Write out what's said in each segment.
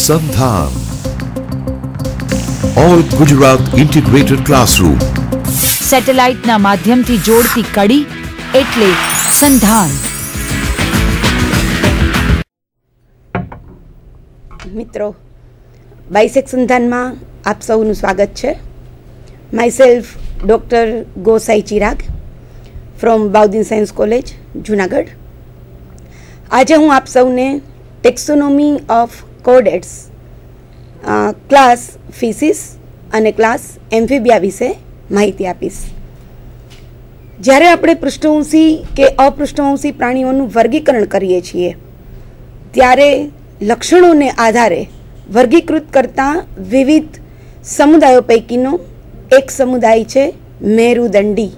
સંધાન all Gujarat integrated classroom સેટેલાઇટના માધ્યમથી જોડતી કડી એટલે સંધાન. મિત્રો, બાયસેક સંધાનમાં આપ સૌનું સ્વાગત છે. Myself doctor Gosai Chirag from Bahauddin science college, Junagadh. આજે હું આપ સૌને ટેક્સોનોમી ઓફ કોર્ડેટ્સ ક્લાસ ફિશિસ અને ક્લાસ એમ્ફીબિયા વિશે માહિતી આપીશ. જ્યારે આપણે પૃષ્ઠવંશી કે અપૃષ્ઠવંશી પ્રાણીઓનું વર્ગીકરણ કરીએ છીએ ત્યારે લક્ષણોને આધારે વર્ગીકૃત કરતા વિવિધ સમુદાયો પૈકીનો એક સમુદાય છે મેરુદંડી,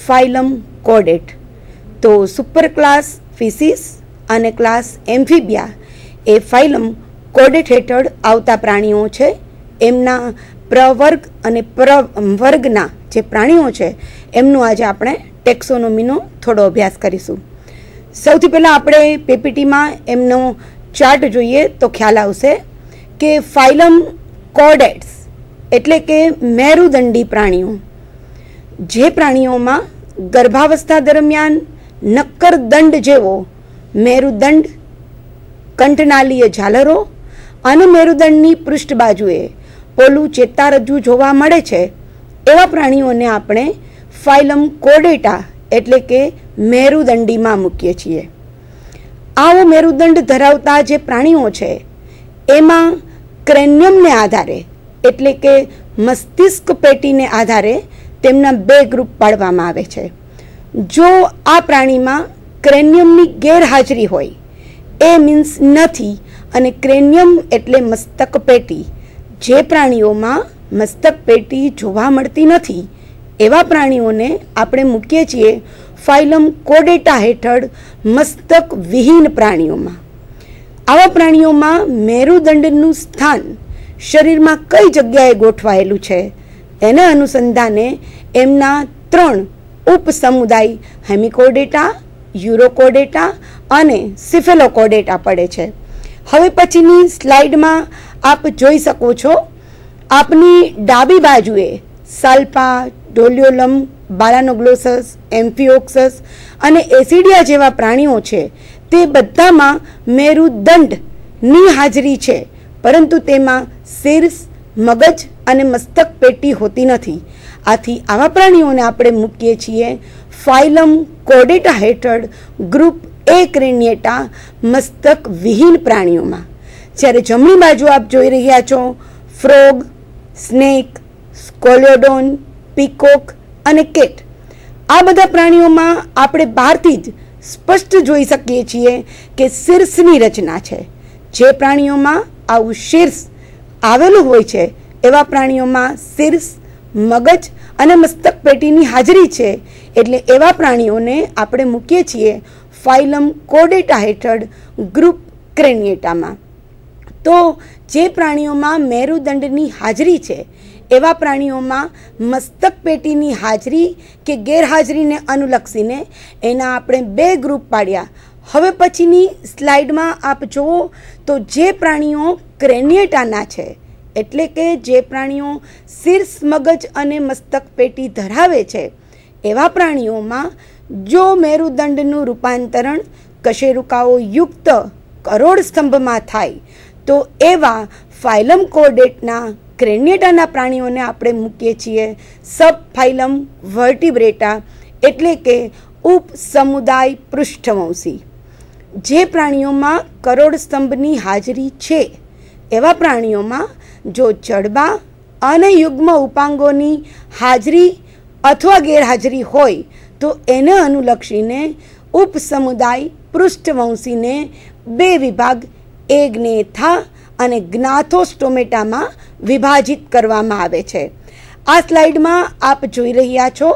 ફાઇલમ કોર્ડેટ. તો સુપર ક્લાસ ફિશિસ અને ક્લાસ એમ્ફીબિયા એ ફાઇલમ કોર્ડેટ હેઠળ આવતા પ્રાણીઓ છે. એમના પ્રવર્ગ અને પ્રવર્ગના જે પ્રાણીઓ છે એમનું આજે આપણે ટેક્સોનોમીનો થોડો અભ્યાસ કરીશું. સૌથી પહેલાં આપણે પીપીટીમાં એમનો ચાર્ટ જોઈએ તો ખ્યાલ આવશે કે ફાઇલમ કોર્ડેટ્સ એટલે કે મેરુદંડી પ્રાણીઓ, જે પ્રાણીઓમાં ગર્ભાવસ્થા દરમિયાન નક્કર દંડ જેવો મેરુદંડ, કંઠનાલીય ઝાલરો અને મેરુદંડની પૃષ્ઠ બાજુએ પોલું ચેતારજ્જુ જોવા મળે છે એવા પ્રાણીઓને આપણે ફાઇલમ કોર્ડેટા એટલે કે મેરુદંડીમાં મૂકીએ છીએ. આવો મેરુદંડ ધરાવતા જે પ્રાણીઓ છે એમાં ક્રેનિયમને આધારે એટલે કે મસ્તિષ્ક પેટીને આધારે તેમના બે ગ્રુપ પાડવામાં આવે છે. જો આ પ્રાણીમાં ક્રેનિયમની ગેરહાજરી હોય, એ મીન્સ નથી, અને ક્રેનિયમ એટલે મસ્તક પેટી, જે પ્રાણીઓમાં મસ્તક પેટી જોવા મળતી નથી એવા પ્રાણીઓને આપણે મૂકીએ છીએ ફાઇલમ કોર્ડેટા હેઠળ મસ્તક વિહીન પ્રાણીઓમાં. આવા પ્રાણીઓમાં મેરુદંડનું સ્થાન શરીરમાં કઈ જગ્યાએ ગોઠવાયેલું છે એને અનુસંધાને એમના 3 ઉપસમુદાય હેમિકોર્ડેટા, યુરોકોર્ડેટા અને સિફેલોકોર્ડેટા પડે છે. હવે પછીની સ્લાઇડમાં આપ જોઈ શકો છો, આપની ડાબી બાજુએ સાલ્પા, ડોલિયોલમ, બાલાનોગ્લોસસ, એમ્ફિઓક્સસ અને એસિડિયા જેવા પ્રાણીઓ છે. તે બધામાં મેરુદંડની હાજરી છે, પરંતુ તેમાં શીર્ષ, મગજ અને મસ્તક પેટી હોતી નથી. આથી આવા પ્રાણીઓને આપણે મૂકીએ છીએ ફાઇલમ કોર્ડેટા હેઠળ ગ્રુપ એ ક્રેનિયેટા મસ્તક વિહીન પ્રાણીઓમાં. જ્યારે જમણી બાજુ આપ જોઈ રહ્યા છો ફ્રોગ, સ્નેક, સ્કોલિયોડોન, પીકોક અને કેટ. આ બધા પ્રાણીઓમાં આપણે બહારથી જ સ્પષ્ટ જોઈ શકીએ છીએ કે શીર્ષની રચના છે. જે પ્રાણીઓમાં આવું શીર્ષ આવેલું હોય છે એવા પ્રાણીઓમાં શીર્ષ, મગજ અને મસ્તક પેટીની હાજરી છે. એટલે એવા પ્રાણીઓને આપણે મૂકીએ છીએ ફાઇલમ કોર્ડેટા હેઠળ ગ્રુપ ક્રેનિયેટામાં. તો જે પ્રાણીઓમાં મેરુદંડની હાજરી છે એવા પ્રાણીઓમાં મસ્તક પેટીની હાજરી કે ગેરહાજરીને અનુલક્ષીને એના આપણે 2 ગ્રુપ પાડ્યા. હવે પછીની સ્લાઇડમાં આપ જુઓ તો જે પ્રાણીઓ ક્રેનિયેટાના છે એટલે કે જે પ્રાણીઓ શીર્ષ, મગજ અને મસ્તક પેટી ધરાવે છે એવા પ્રાણીઓમાં જો મેરુદંડનું રૂપાંતરણ કશેરુકાઓ યુક્ત કરોડ સ્તંભમાં થાય તો એવા ફાઇલમ કોર્ડેટના ક્રેનિયેટાના પ્રાણીઓને આપણે મૂકીએ છીએ સબ ફાઇલમ વર્ટિબ્રેટા એટલે કે ઉપસમુદાય પૃષ્ઠવંશી. જે પ્રાણીઓમાં કરોડ સ્તંભની હાજરી છે એવા પ્રાણીઓમાં જો જડબા અને યુગ્મ ઉપાંગોની હાજરી અથવા ગેરહાજરી હોય તો એને અનુલક્ષીને ઉપસમુદાય પૃષ્ઠવંશીને 2 વિભાગ એગ્નેથા અને જ્ઞાથોસ્ટોમેટામાં વિભાજિત કરવામાં આવે છે. આ સ્લાઇડમાં આપ જોઈ રહ્યા છો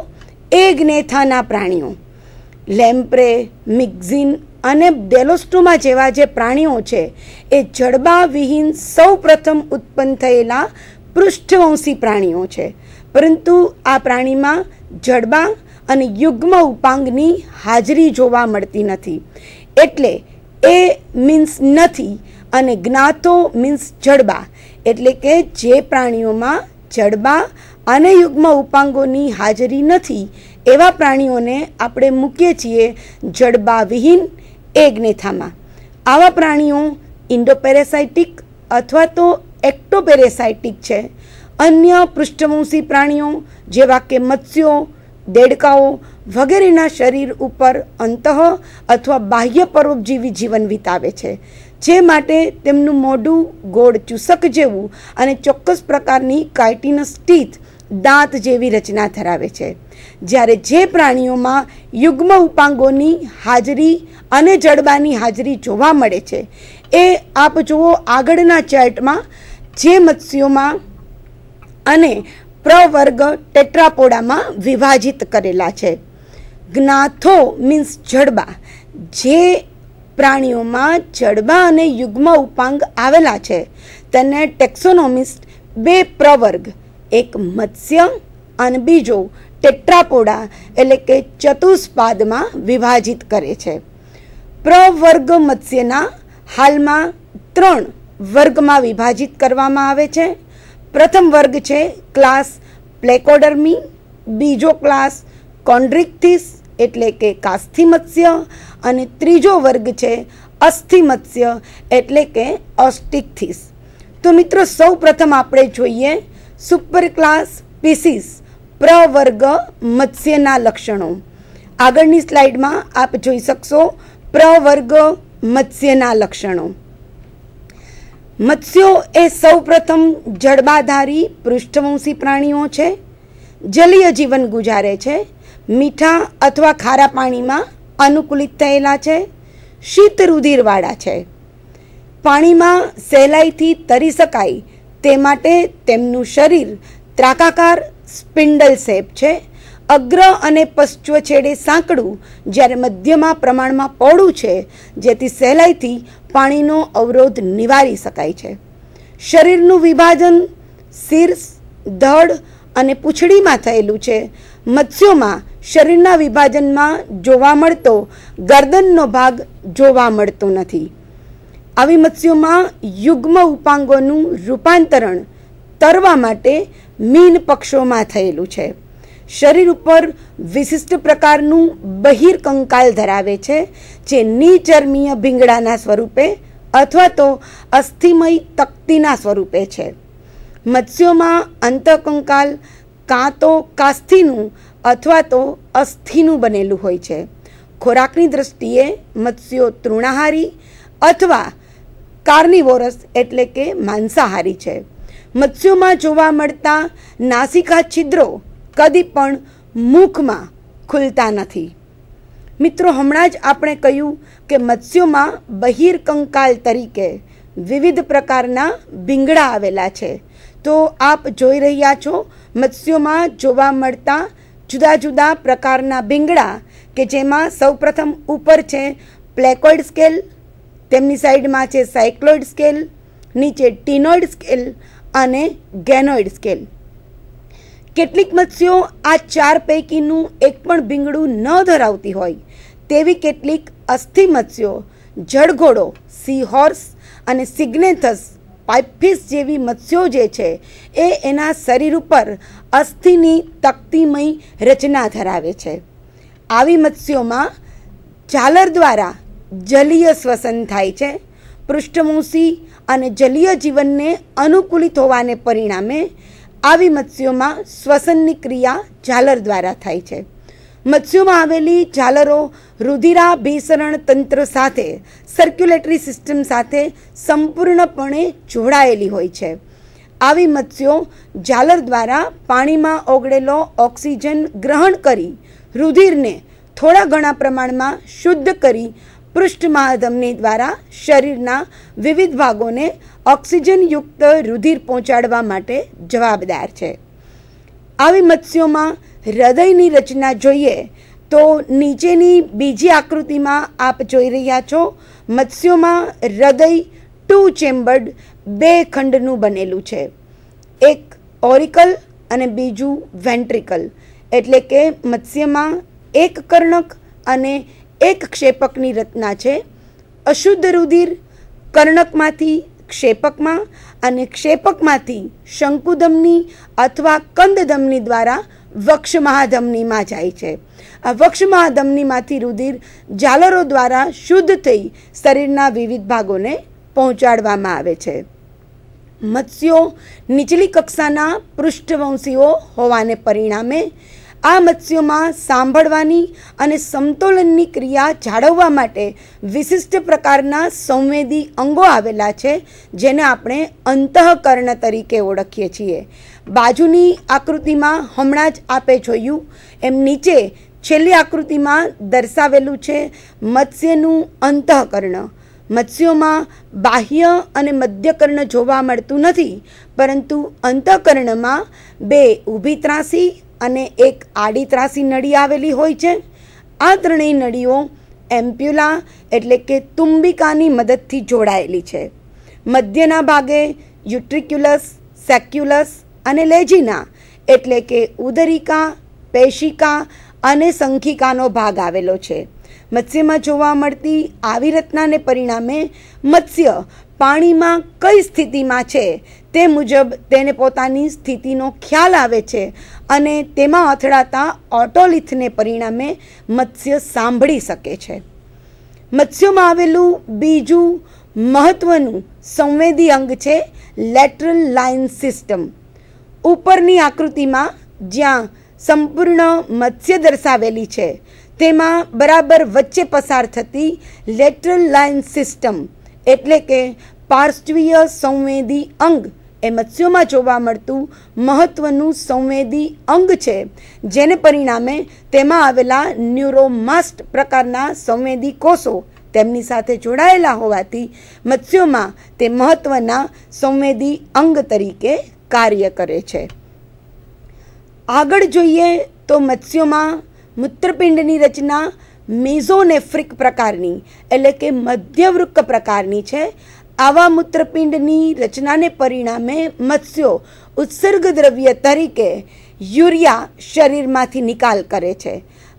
એગ્નેથાના પ્રાણીઓ. લેમ્પ્રે, મિક્ઝિન અને ડેલોસ્ટોમા જેવા જે પ્રાણીઓ છે એ જડબા વિહીન સૌ પ્રથમ ઉત્પન્ન થયેલા પૃષ્ઠવંશી પ્રાણીઓ છે, પરંતુ આ પ્રાણીમાં જડબા અને યુગ્મ ઉપાંગની હાજરી જોવા મળતી નથી. એટલે એ મીન્સ નથી અને જ્ઞાથો મીન્સ જડબા, એટલે કે જે પ્રાણીઓમાં જડબા અને યુગ્મ ઉપાંગોની હાજરી નથી એવા પ્રાણીઓને આપણે મૂકીએ છીએ જડબા વિહીન એ જ્ઞેથામાં. આવા પ્રાણીઓ ઇન્ડોપેરેસાઇટિક અથવા તો એક્ટોપેરેસાઇટિક છે. અન્ય પૃષ્ઠવંશી પ્રાણીઓ જેવા કે મત્સ્યો, દેડકાઓ વગેરેના શરીર ઉપર અંતઃ અથવા બાહ્ય પરોપજીવી જીવન વિતાવે છે, જે માટે તેમનું મોઢું ગોળ ચૂસક જેવું અને ચોક્કસ પ્રકારની કાઇટિનસ ટીથ દાંત જેવી રચના ધરાવે છે. જ્યારે જે પ્રાણીઓમાં યુગ્મ ઉપાંગોની હાજરી અને જડબાની હાજરી જોવા મળે છે એ આપ જુઓ આગળના ચાર્ટમાં, જે મત્સ્યોમાં અને પ્રવર્ગ ટેટ્રાપોડામાં વિભાજિત કરેલા છે. જ્ઞાથો મીન્સ જડબા, જે પ્રાણીઓમાં જડબા અને યુગ્મ ઉપાંગ આવેલા છે તેને ટેક્સોનોમિસ્ટ બે પ્રવર્ગ, એક મત્સ્ય અને બીજો ટેટ્રાપોડા એટલે કે ચતુષ્પાદમાં વિભાજિત કરે છે. પ્રવર્ગ મત્સ્યના હાલમાં 3 વર્ગમાં વિભાજિત કરવામાં આવે છે. પ્રથમ વર્ગ છે ક્લાસ પ્લેકોડર્મી, બીજો ક્લાસ કોન્ડ્રિક્થિસ એટલે કે કાસ્થિ મત્સ્ય અને ત્રીજો વર્ગ છે અસ્થિ મત્સ્ય એટલે કે ઓસ્ટિકથિસ. તો મિત્રો સૌ પ્રથમ આપણે જોઈએ સુપર ક્લાસ સ્પીસીસ પ્રવર્ગ મત્સ્યના લક્ષણો. આગળની સ્લાઇડમાં આપ જોઈ શકશો પ્રવર્ગ મત્સ્યના લક્ષણો. મત્સ્યો એ સૌ પ્રથમ જડબાધારી પૃષ્ઠવંશી પ્રાણીઓ છે. જલીય જીવન ગુજારે છે. મીઠા અથવા ખારા પાણીમાં અનુકૂલિત થયેલા છે. શીત રુધિરવાળા છે. પાણીમાં સહેલાઈથી તરી શકાય તે માટે તેમનું શરીર ત્રાકાકાર સ્પિન્ડલ શેપ છે. અગ્ર અને પશ્ચ છેડે સાંકડું જ્યારે મધ્યમાં પ્રમાણમાં પહોળું છે, જેથી સહેલાઈથી પાણીનો અવરોધ નિવારી શકાય છે. શરીરનું વિભાજન શીર્ષ, ધડ અને પૂંછડીમાં થયેલું છે. મત્સ્યોમાં શરીરના વિભાજનમાં જોવા મળતો ગરદનનો ભાગ જોવા મળતો નથી. આવી મત્સ્યોમાં યુગ્મ ઉપાંગોનું રૂપાંતરણ તરવા માટે મીન પક્ષોમાં થયેલું છે. શરીર ઉપર વિશિષ્ટ પ્રકારનું બહિર્કંકાલ ધરાવે છે, જે નિચર્મીય ભીંગડાના સ્વરૂપે અથવા તો અસ્થિમય તકતીના સ્વરૂપે છે. મત્સ્યોમાં અંતઃકંકાલ કાં તો કાસ્થિનું અથવા તો અસ્થિનું બનેલું હોય છે. ખોરાકની દ્રષ્ટિએ મત્સ્યો તૃણાહારી અથવા કાર્નિવોરસ એટલે કે માંસાહારી છે. મત્સ્યોમાં જોવા મળતા નાસિકા છિદ્રો કદી પણ મુખમાં ખુલતા નથી. મિત્રો, હમણાં જ આપણે કહ્યું કે મત્સ્યોમાં બહિર્કંકાલ તરીકે વિવિધ પ્રકારના ભીંગડા આવેલા છે. તો આપ જોઈ રહ્યા છો મત્સ્યોમાં જોવા મળતા જુદા જુદા પ્રકારના ભીંગડા, કે જેમાં સૌપ્રથમ ઉપર છે પ્લેકોઇડ સ્કેલ, તેમની સાઈડમાં છે સાયક્લોઇડ સ્કેલ, નીચે ટીનોઇડ સ્કેલ અને ગેનોઇડ સ્કેલ. કેટલીક મત્સ્યો આ 4 પૈકીનું એક પણ ભીંગડું ન ધરાવતી હોય તેવી કેટલીક અસ્થિ મત્સ્યો, જળઘોડો, સી હોર્સ અને સિગ્નેથસ પાઇપફિશ જેવી મત્સ્યો જે છે એ એના શરીર ઉપર અસ્થિની તકતીમય રચના ધરાવે છે. આવી મત્સ્યોમાં ઝાલર દ્વારા જલીય શ્વસન થાય છે. પૃષ્ઠવંશી અને જલીય જીવનને અનુકૂલિત હોવાને પરિણામે આવી મત્સ્યોમાં શ્વસનની ક્રિયા ઝાલર દ્વારા થાય છે. મત્સ્યોમાં આવેલી ઝાલરો રુધિરાભિસરણ તંત્ર સાથે, સર્ક્યુલેટરી સિસ્ટમ સાથે સંપૂર્ણપણે જોડાયેલી હોય છે. આવી મત્સ્યો ઝાલર દ્વારા પાણીમાં ઓગળેલો ઓક્સિજન ગ્રહણ કરી રુધિરને થોડા ઘણા પ્રમાણમાં શુદ્ધ કરી પૃષ્ઠમાધમની દ્વારા શરીરના વિવિધ ભાગોને ઓક્સિજનયુક્ત રુધિર પહોંચાડવા માટે જવાબદાર છે. આવી મત્સ્યોમાં હૃદયની રચના જોઈએ તો નીચેની બીજી આકૃતિમાં આપ જોઈ રહ્યા છો. મત્સ્યોમાં હૃદય 2 ચેમ્બર્ડ 2 ખંડનું બનેલું છે. એક ઓરિકલ અને બીજું વેન્ટ્રિકલ, એટલે કે મત્સ્યમાં એક કર્ણક અને એક ક્ષેપકની રચના છે. અશુદ્ધ રુધિર કર્ણકમાંથી ક્ષેપકમાં અને ક્ષેપકમાંથી શંકુધમની અથવા કંદધમની દ્વારા વક્ષ મહાધમનીમાં જાય છે. આ વક્ષ મહાધમનીમાંથી રુધિર ઝાલરો દ્વારા શુદ્ધ થઈ શરીરના વિવિધ ભાગોને પહોંચાડવામાં આવે છે. મત્સ્યો નીચલી કક્ષાના પૃષ્ઠવંશીઓ હોવાને પરિણામે આ મત્સ્યોમાં સાંભળવાની અને સમતોલનની ક્રિયા જાળવવા માટે વિશિષ્ટ પ્રકારના સંવેદી અંગો આવેલા છે, જેને આપણે અંતઃકર્ણ તરીકે ઓળખીએ છીએ. બાજુની આકૃતિમાં હમણાં જ આપે જોયું એમ નીચે છેલ્લી આકૃતિમાં દર્શાવેલું છે મત્સ્યનું અંતઃકર્ણ. મત્સ્યોમાં બાહ્ય અને મધ્યકર્ણ જોવા મળતું નથી, પરંતુ અંતઃકર્ણમાં 2 ઊભી ત્રાંસી અને 1 આડી ત્રાંસી નળી આવેલી હોય છે. આ ત્રણેય નળીઓ એમ્પ્યુલા એટલે કે તુંબિકાની મદદથી જોડાયેલી છે. મધ્યના ભાગે યુટ્રિક્યુલસ, સેક્યુલસ અને લેજિના એટલે કે ઉદરિકા, પેશિકા અને સંખિકાનો ભાગ આવેલો છે. મત્સ્યમાં જોવા મળતી આવી રચનાને પરિણામે મત્સ્ય પાણીમાં કઈ સ્થિતિમાં છે તે મુજબ તેને પોતાની સ્થિતિનો ખ્યાલ આવે છે અને તેમાં અથડાતા ઓટોલિથને પરિણામે મત્સ્ય સાંભળી શકે છે. મત્સ્યોમાં આવેલું બીજું મહત્વનું સંવેદી અંગ છે લેટરલ લાઇન સિસ્ટમ. ઉપરની આકૃતિમાં જ્યાં સંપૂર્ણ મત્સ્ય દર્શાવેલી છે તેમાં બરાબર વચ્ચે પસાર થતી લેટરલ લાઇન સિસ્ટમ એટલે કે પાર્શ્વીય સંવેદી અંગ એ મત્સ્યોમાં જોવા મળતું મહત્વનું સંવેદી અંગ છે, જેને પરિણામે તેમાં આવેલા ન્યુરોમાસ્ટ પ્રકારના સંવેદી કોષો તેમની સાથે જોડાયેલા હોવાથી મત્સ્યોમાં તે મહત્વના સંવેદી અંગ તરીકે કાર્ય કરે છે. આગળ જોઈએ તો મત્સ્યોમાં મૂત્રપિંડની રચના મેઝોનેફ્રિક પ્રકારની એટલે કે મધ્યવૃક્ક પ્રકારની છે. આવા મૂત્રપિંડની રચનાને પરિણામે મત્સ્યો ઉત્સર્ગ દ્રવ્ય તરીકે યુરિયા શરીરમાંથી નિકાલ કરે છે.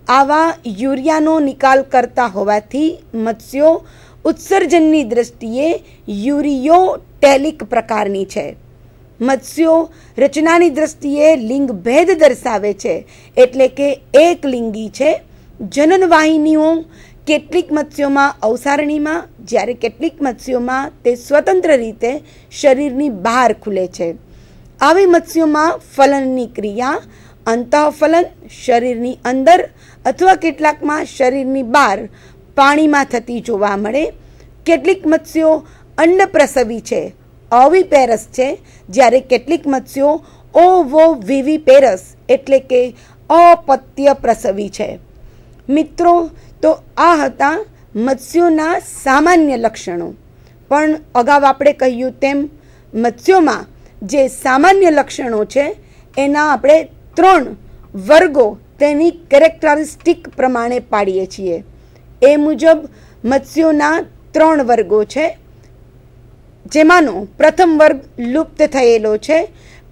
આવા યુરિયાનો નિકાલ કરતા હોવાથી મત્સ્યો ઉત્સર્જનની દ્રષ્ટિએ યુરિયોટેલિક પ્રકારની છે. મત્સ્યો રચનાની દ્રષ્ટિએ લિંગ ભેદ દર્શાવે છે, એટલે કે એક લિંગી છે. જનન વાહિનીઓ કેટલીક મત્સ્યોમાં અવસારણીમાં, જ્યારે કેટલીક મત્સ્યોમાં તે સ્વતંત્ર રીતે શરીરની બહાર ખુલે છે. આવી મત્સ્યોમાં ફલનની ક્રિયા અંતઃફલન શરીરની અંદર અથવા કેટલાકમાં શરીરની બહાર પાણીમાં થતી જોવા મળે. કેટલીક મત્સ્યો અંડપ્રસવી છે, ઓવિપેરસ છે, જ્યારે કેટલીક મત્સ્યો ઓવોવિવિપેરસ એટલે કે અપત્ય પ્રસવી છે. મિત્રો, તો આ હતા મત્સ્યોના સામાન્ય લક્ષણો. પણ અગાઉ આપણે કહ્યું તેમ મત્સ્યોમાં જે સામાન્ય લક્ષણો છે એના આપણે 3 વર્ગો તેની કેરેક્ટરિસ્ટિક પ્રમાણે પાડીએ છીએ. એ મુજબ મત્સ્યોના 3 વર્ગો છે, જેમાંનો પ્રથમ વર્ગ લુપ્ત થયેલો છે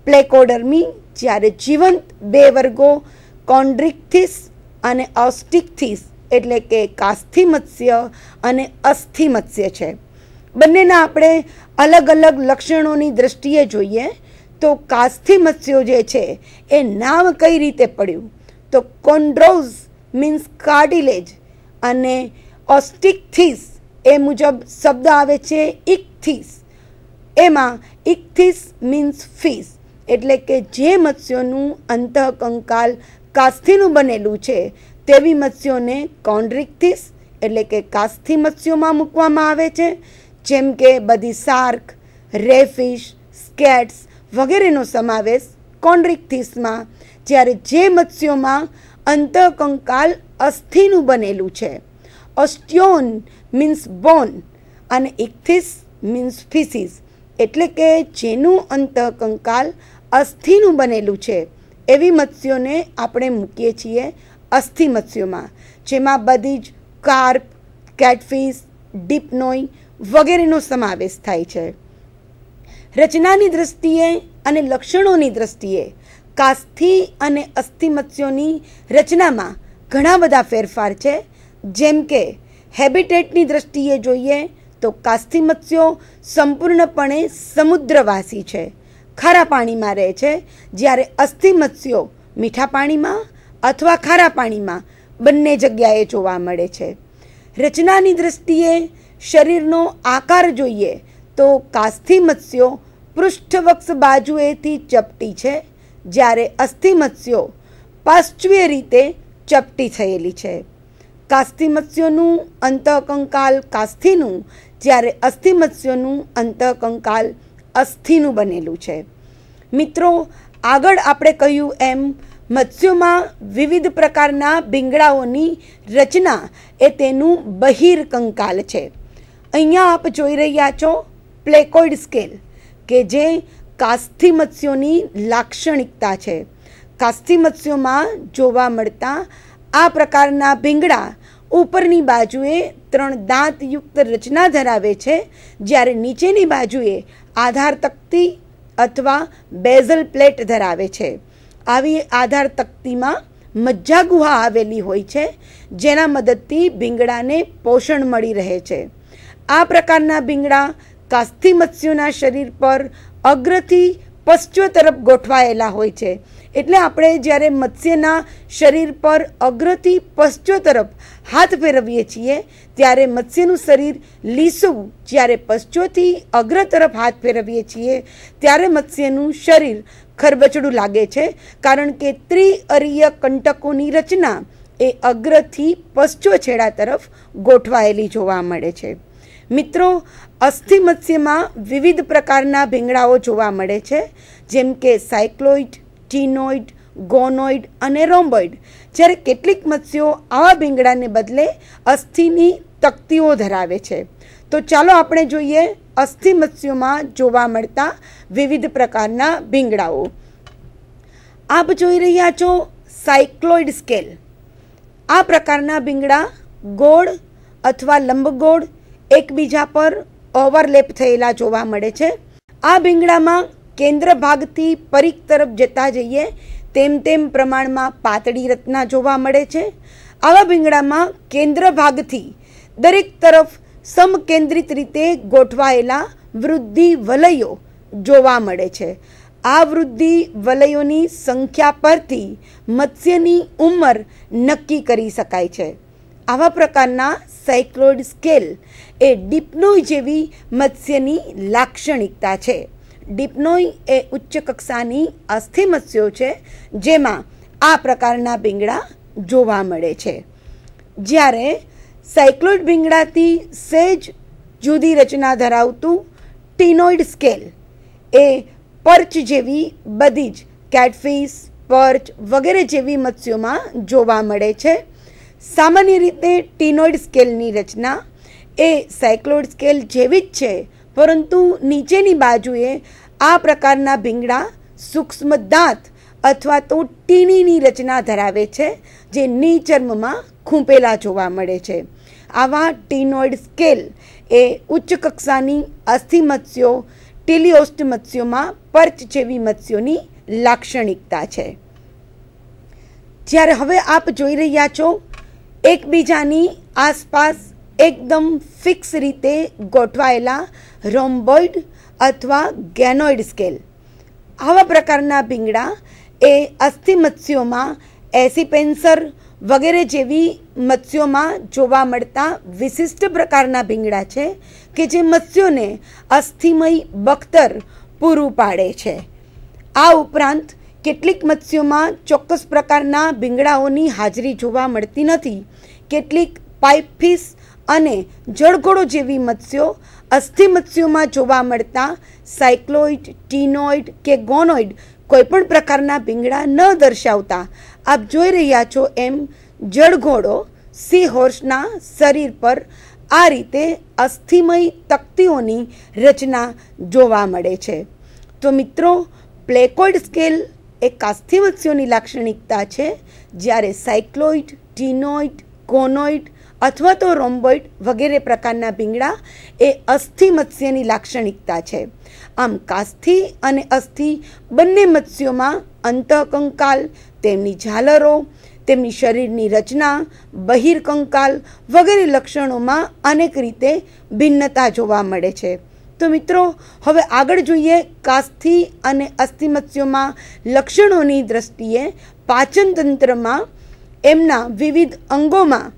પ્લેકોડર્મી, જ્યારે જીવંત 2 વર્ગો કોન્ડ્રિક્થિસ અને ઓસ્ટિક્થિસ એટલે કે કાસ્થિ મત્સ્ય અને અસ્થિ મત્સ્ય છે. બંનેના આપણે અલગ અલગ લક્ષણોની દ્રષ્ટિએ જોઈએ તો કાસ્થિ મત્સ્યો જે છે એ નામ કઈ રીતે પડ્યું તો કોન્ડ્રોઝ મીન્સ કાર્ટિલેજ અને ઓસ્ટિક્થિસ એ મુજબ શબ્દ આવે છે ઇક્થિસ. એમાં ઇક્થિસ મીન્સ ફિશ એટલે કે જે મત્સ્યોનું અંતઃકંકાલ કાસ્થિનું બનેલું છે તેવી મત્સ્યોને કોન્ડ્રિક્થિસ એટલે કે કાસ્થિ મત્સ્યોમાં મૂકવામાં આવે છે, જેમ કે બધી શાર્ક, રેફિશ, સ્કેટ્સ વગેરેનો સમાવેશ કોન્ડ્રિક્થિસમાં. જ્યારે જે મત્સ્યોમાં અંતઃકંકાલ અસ્થિનું બનેલું છે ઓસ્ટિયોન મીન્સ બોન અને ઇક્થિસ મીન્સ ફિશિસ એટલે કે જેનું અંતઃકંકાલ અસ્થિનું બનેલું છે એવી મત્સ્યોને આપણે મૂકીએ છીએ અસ્થિ મત્સ્યોમાં, જેમાં બધી જ કાર્પ, કેટફિશ, ડીપનોઈ વગેરેનો સમાવેશ થાય છે. રચનાની દ્રષ્ટિએ અને લક્ષણોની દ્રષ્ટિએ કાસ્થિ અને અસ્થિ મત્સ્યોની રચનામાં ઘણા બધા ફેરફાર છે. જેમ કે હેબિટેટની દ્રષ્ટિએ જોઈએ તો કાસ્થિ મત્સ્યો સંપૂર્ણપણે સમુદ્રવાસી છે, ખારા પાણીમાં રહે છે, જ્યારે અસ્થિ મત્સ્યો મીઠા પાણીમાં અથવા ખારા પાણીમાં બંને જગ્યાએ જોવા મળે છે. રચનાની દૃષ્ટિએ શરીરનો આકાર જોઈએ તો કાસ્થિ મત્સ્યો પૃષ્ઠવક્ષ બાજુએથી ચપટી છે, જ્યારે અસ્થિ મત્સ્યો પાર્શ્વીય રીતે ચપટી થયેલી છે. કાસ્થિ મત્સ્યોનું અંતઃકંકાલ કાસ્થિનું, જ્યારે અસ્થિ મત્સ્યોનું અંતઃકંકાલ અસ્થિનું બનેલું છે. મિત્રો, આગળ આપણે કહ્યું એમ મત્સ્યોમાં વિવિધ પ્રકારના ભીંગડાઓની રચના એ તેનું બહિર્કંકાલ છે. અહીંયા આપ જોઈ રહ્યા છો પ્લેકોઇડ સ્કેલ, કે જે કાસ્થિ મત્સ્યોની લાક્ષણિકતા છે. કાસ્થિ મત્સ્યોમાં જોવા મળતા આ પ્રકારના ભીંગડા ઉપરની બાજુએ 3 દાંતયુક્ત રચના ધરાવે છે, જ્યારે નીચેની બાજુએ આધાર તકતી અથવા બેઝલ પ્લેટ ધરાવે છે. આવી આધાર તકતીમાં મજ્જા ગુહા આવેલી હોય છે, જેના મદદથી ભીંગડાને પોષણ મળી રહે છે. આ પ્રકારના ભીંગડા કાસ્થિ મત્સ્યોના શરીર પર અગ્રથી પશ્ચિમ તરફ ગોઠવાયેલા હોય છે. એટલે આપણે જ્યારે મત્સ્યના શરીર પર અગ્રથી પશ્ચિમ તરફ હાથ ફેરવીએ છીએ ત્યારે મત્સ્યનું શરીર લીસું, જ્યારે પશ્ચિમથી અગ્ર તરફ હાથ ફેરવીએ છીએ ત્યારે મત્સ્યનું શરીર ખરબચડું લાગે છે, કારણ કે ત્રિઅરીય કંટકોની રચના એ અગ્રથી પશ્ચિમ છેડા તરફ ગોઠવાયેલી જોવા મળે છે. મિત્રો, અસ્થિ મત્સ્યમાં વિવિધ પ્રકારના ભીંગડાઓ જોવા મળે છે, જેમ કે સાયક્લોઇડ, ટીનોઇડ, ગોનોઇડ અને રોમ્બોઇડ. જ્યારે કેટલીક મત્સ્યો આવા ભીંગડાને બદલે અસ્થિની તકતીઓ ધરાવે છે. તો ચાલો આપણે જોઈએ અસ્થિ મત્સ્યોમાં જોવા મળતા વિવિધ પ્રકારના ભીંગડાઓ. આપ જોઈ રહ્યા છો સાયક્લોઇડ સ્કેલ. આ પ્રકારના ભીંગડા ગોળ અથવા લંબગોળ એકબીજા પર ઓવરલેપ થયેલા જોવા મળે છે. આ ભીંગડામાં કેન્દ્ર ભાગથી પરિઘ તરફ જતા જઈએ તેમ તેમ પ્રમાણમાં પાતળી રચના જોવા મળે છે. આવા ભીંગડામાં કેન્દ્ર ભાગથી દરેક તરફ સમકેન્દ્રિત રીતે ગોઠવાયેલા વૃદ્ધિ વલયો જોવા મળે છે. આ વૃદ્ધિ વલયોની સંખ્યા પરથી મત્સ્યની ઉંમર નક્કી કરી શકાય છે. આવા પ્રકારના સાયક્લોઇડ સ્કેલ એ ડિપ્નોય જેવી મત્સ્યની લાક્ષણિકતા છે. ડિપ્નોય એ ઉચ્ચ કક્ષાની અસ્થિ મત્સ્યો છે, જેમાં આ પ્રકારના ભીંગડા જોવા મળે છે. જ્યારે સાયક્લોઇડ ભીંગડાથી સહેજ જુદી રચના ધરાવતું ટીનોઇડ સ્કેલ એ પર્ચ જેવી બધી જ કેટફિશ, પર્ચ વગેરે જેવી મત્સ્યોમાં જોવા મળે છે. સામાન્ય રીતે ટીનોઇડ સ્કેલની રચના એ સાયક્લોઇડ સ્કેલ જેવી જ છે, પરંતુ નીચેની બાજુએ આ પ્રકારના ભીંગડા સૂક્ષ્મ દાંત અથવા તો ટીનીની રચના ધરાવે છે, જે નીચર્મમાં ખૂંપેલા જોવા મળે છે. આવા ટીનોઇડ સ્કેલ એ ઉચ્ચ કક્ષાની અસ્થિ મત્સ્યો, ટીલિયોસ્ટ મત્સ્યોમાં પર્ચ જેવી મત્સ્યોની લાક્ષણિકતા છે. જ્યારે હવે આપ જોઈ રહ્યા છો એકબીજાની આસપાસ એકદમ ફિક્સ રીતે ગોઠવાયેલા રોમ્બોઇડ અથવા ગેનોઇડ સ્કેલ. આવા પ્રકારના ભીંગડા એ અસ્થિ મત્સ્યોમાં એસિપેન્સર વગેરે જેવી મત્સ્યોમાં જોવા મળતા વિશિષ્ટ પ્રકારના ભીંગડા છે, કે જે મત્સ્યોને અસ્થિમય બખ્તર પૂરું પાડે છે. આ ઉપરાંત કેટલીક મત્સ્યોમાં ચોક્કસ પ્રકારના ભીંગડાઓની હાજરી જોવા મળતી નથી. કેટલીક પાઇપફિશ અને જળઘોડો જેવી મત્સ્યો અસ્થિ મત્સ્યોમાં જોવા મળતા સાયક્લોઇડ, ટીનોઇડ કે ગોનોઇડ કોઈપણ પ્રકારના ભીંગડા ન દર્શાવતા આપ જોઈ રહ્યા છો એમ જળઘોડો સી હોર્સના શરીર પર આ રીતે અસ્થિમય તકતીઓની રચના જોવા મળે છે. તો મિત્રો, પ્લેકોઇડ સ્કેલ એ કાસ્થિ મત્સ્યોની લાક્ષણિકતા છે, જ્યારે સાયક્લોઇડ, ટીનોઇડ, કોનોઇડ અથવા તો રોમ્બોઇડ વગેરે પ્રકારના ભીંગડા એ અસ્થિ મત્સ્યની લાક્ષણિકતા છે. આમ કાસ્થિ અને અસ્થિ બંને મત્સ્યોમાં અંતઃકંકાલ, તેમની ઝાલરો, તેમની શરીરની રચના, બહિર્કંકાલ વગેરે લક્ષણોમાં અનેક રીતે ભિન્નતા જોવા મળે છે. તો મિત્રો, હવે આગળ જોઈએ કાસ્થિ અને અસ્થિમત્સ્યોમાં લક્ષણોની દ્રષ્ટિએ પાચન તંત્રમાં એમના વિવિધ અંગોમાં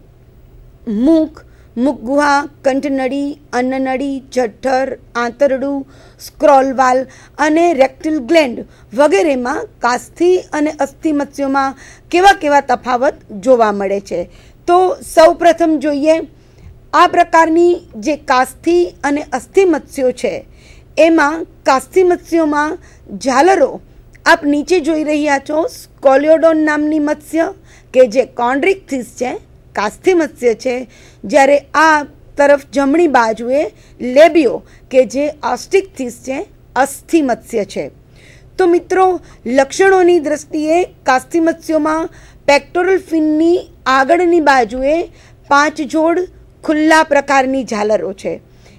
મુખ, મુખગુહા, કંઠનળી, અન્નનળી, જઠર, આંતરડું, સ્ક્રોલ વાલ અને રેક્ટિલ ગ્લેન્ડ વગેરેમાં કાસ્થિ અને અસ્થિમત્સ્યોમાં કેવા કેવા તફાવત જોવા મળે છે. તો સૌ પ્રથમ જોઈએ આ પ્રકારની જે કાસ્થિ અને અસ્થિમત્સ્યો છે એમાં કાસ્થિમત્સ્યોમાં ઝાલરો આપ નીચે જોઈ રહ્યા છો. સ્કોલિયોડોન નામની મત્સ્ય કે જે કોન્ડ્રિકથિસ છે કાસ્થિ મત્સ્ય છે, જ્યારે આ તરફ જમણી બાજુએ લેબિયો કે જે ઓસ્ટિકથિસ છે અસ્થિ મત્સ્ય છે. તો મિત્રો, લક્ષણોની દ્રષ્ટિએ કાસ્થિ મત્સ્યોમાં પેક્ટોરલ ફિનની આગળની બાજુએ 5 જોડ ખુલ્લા પ્રકારની ઝાલરો છે.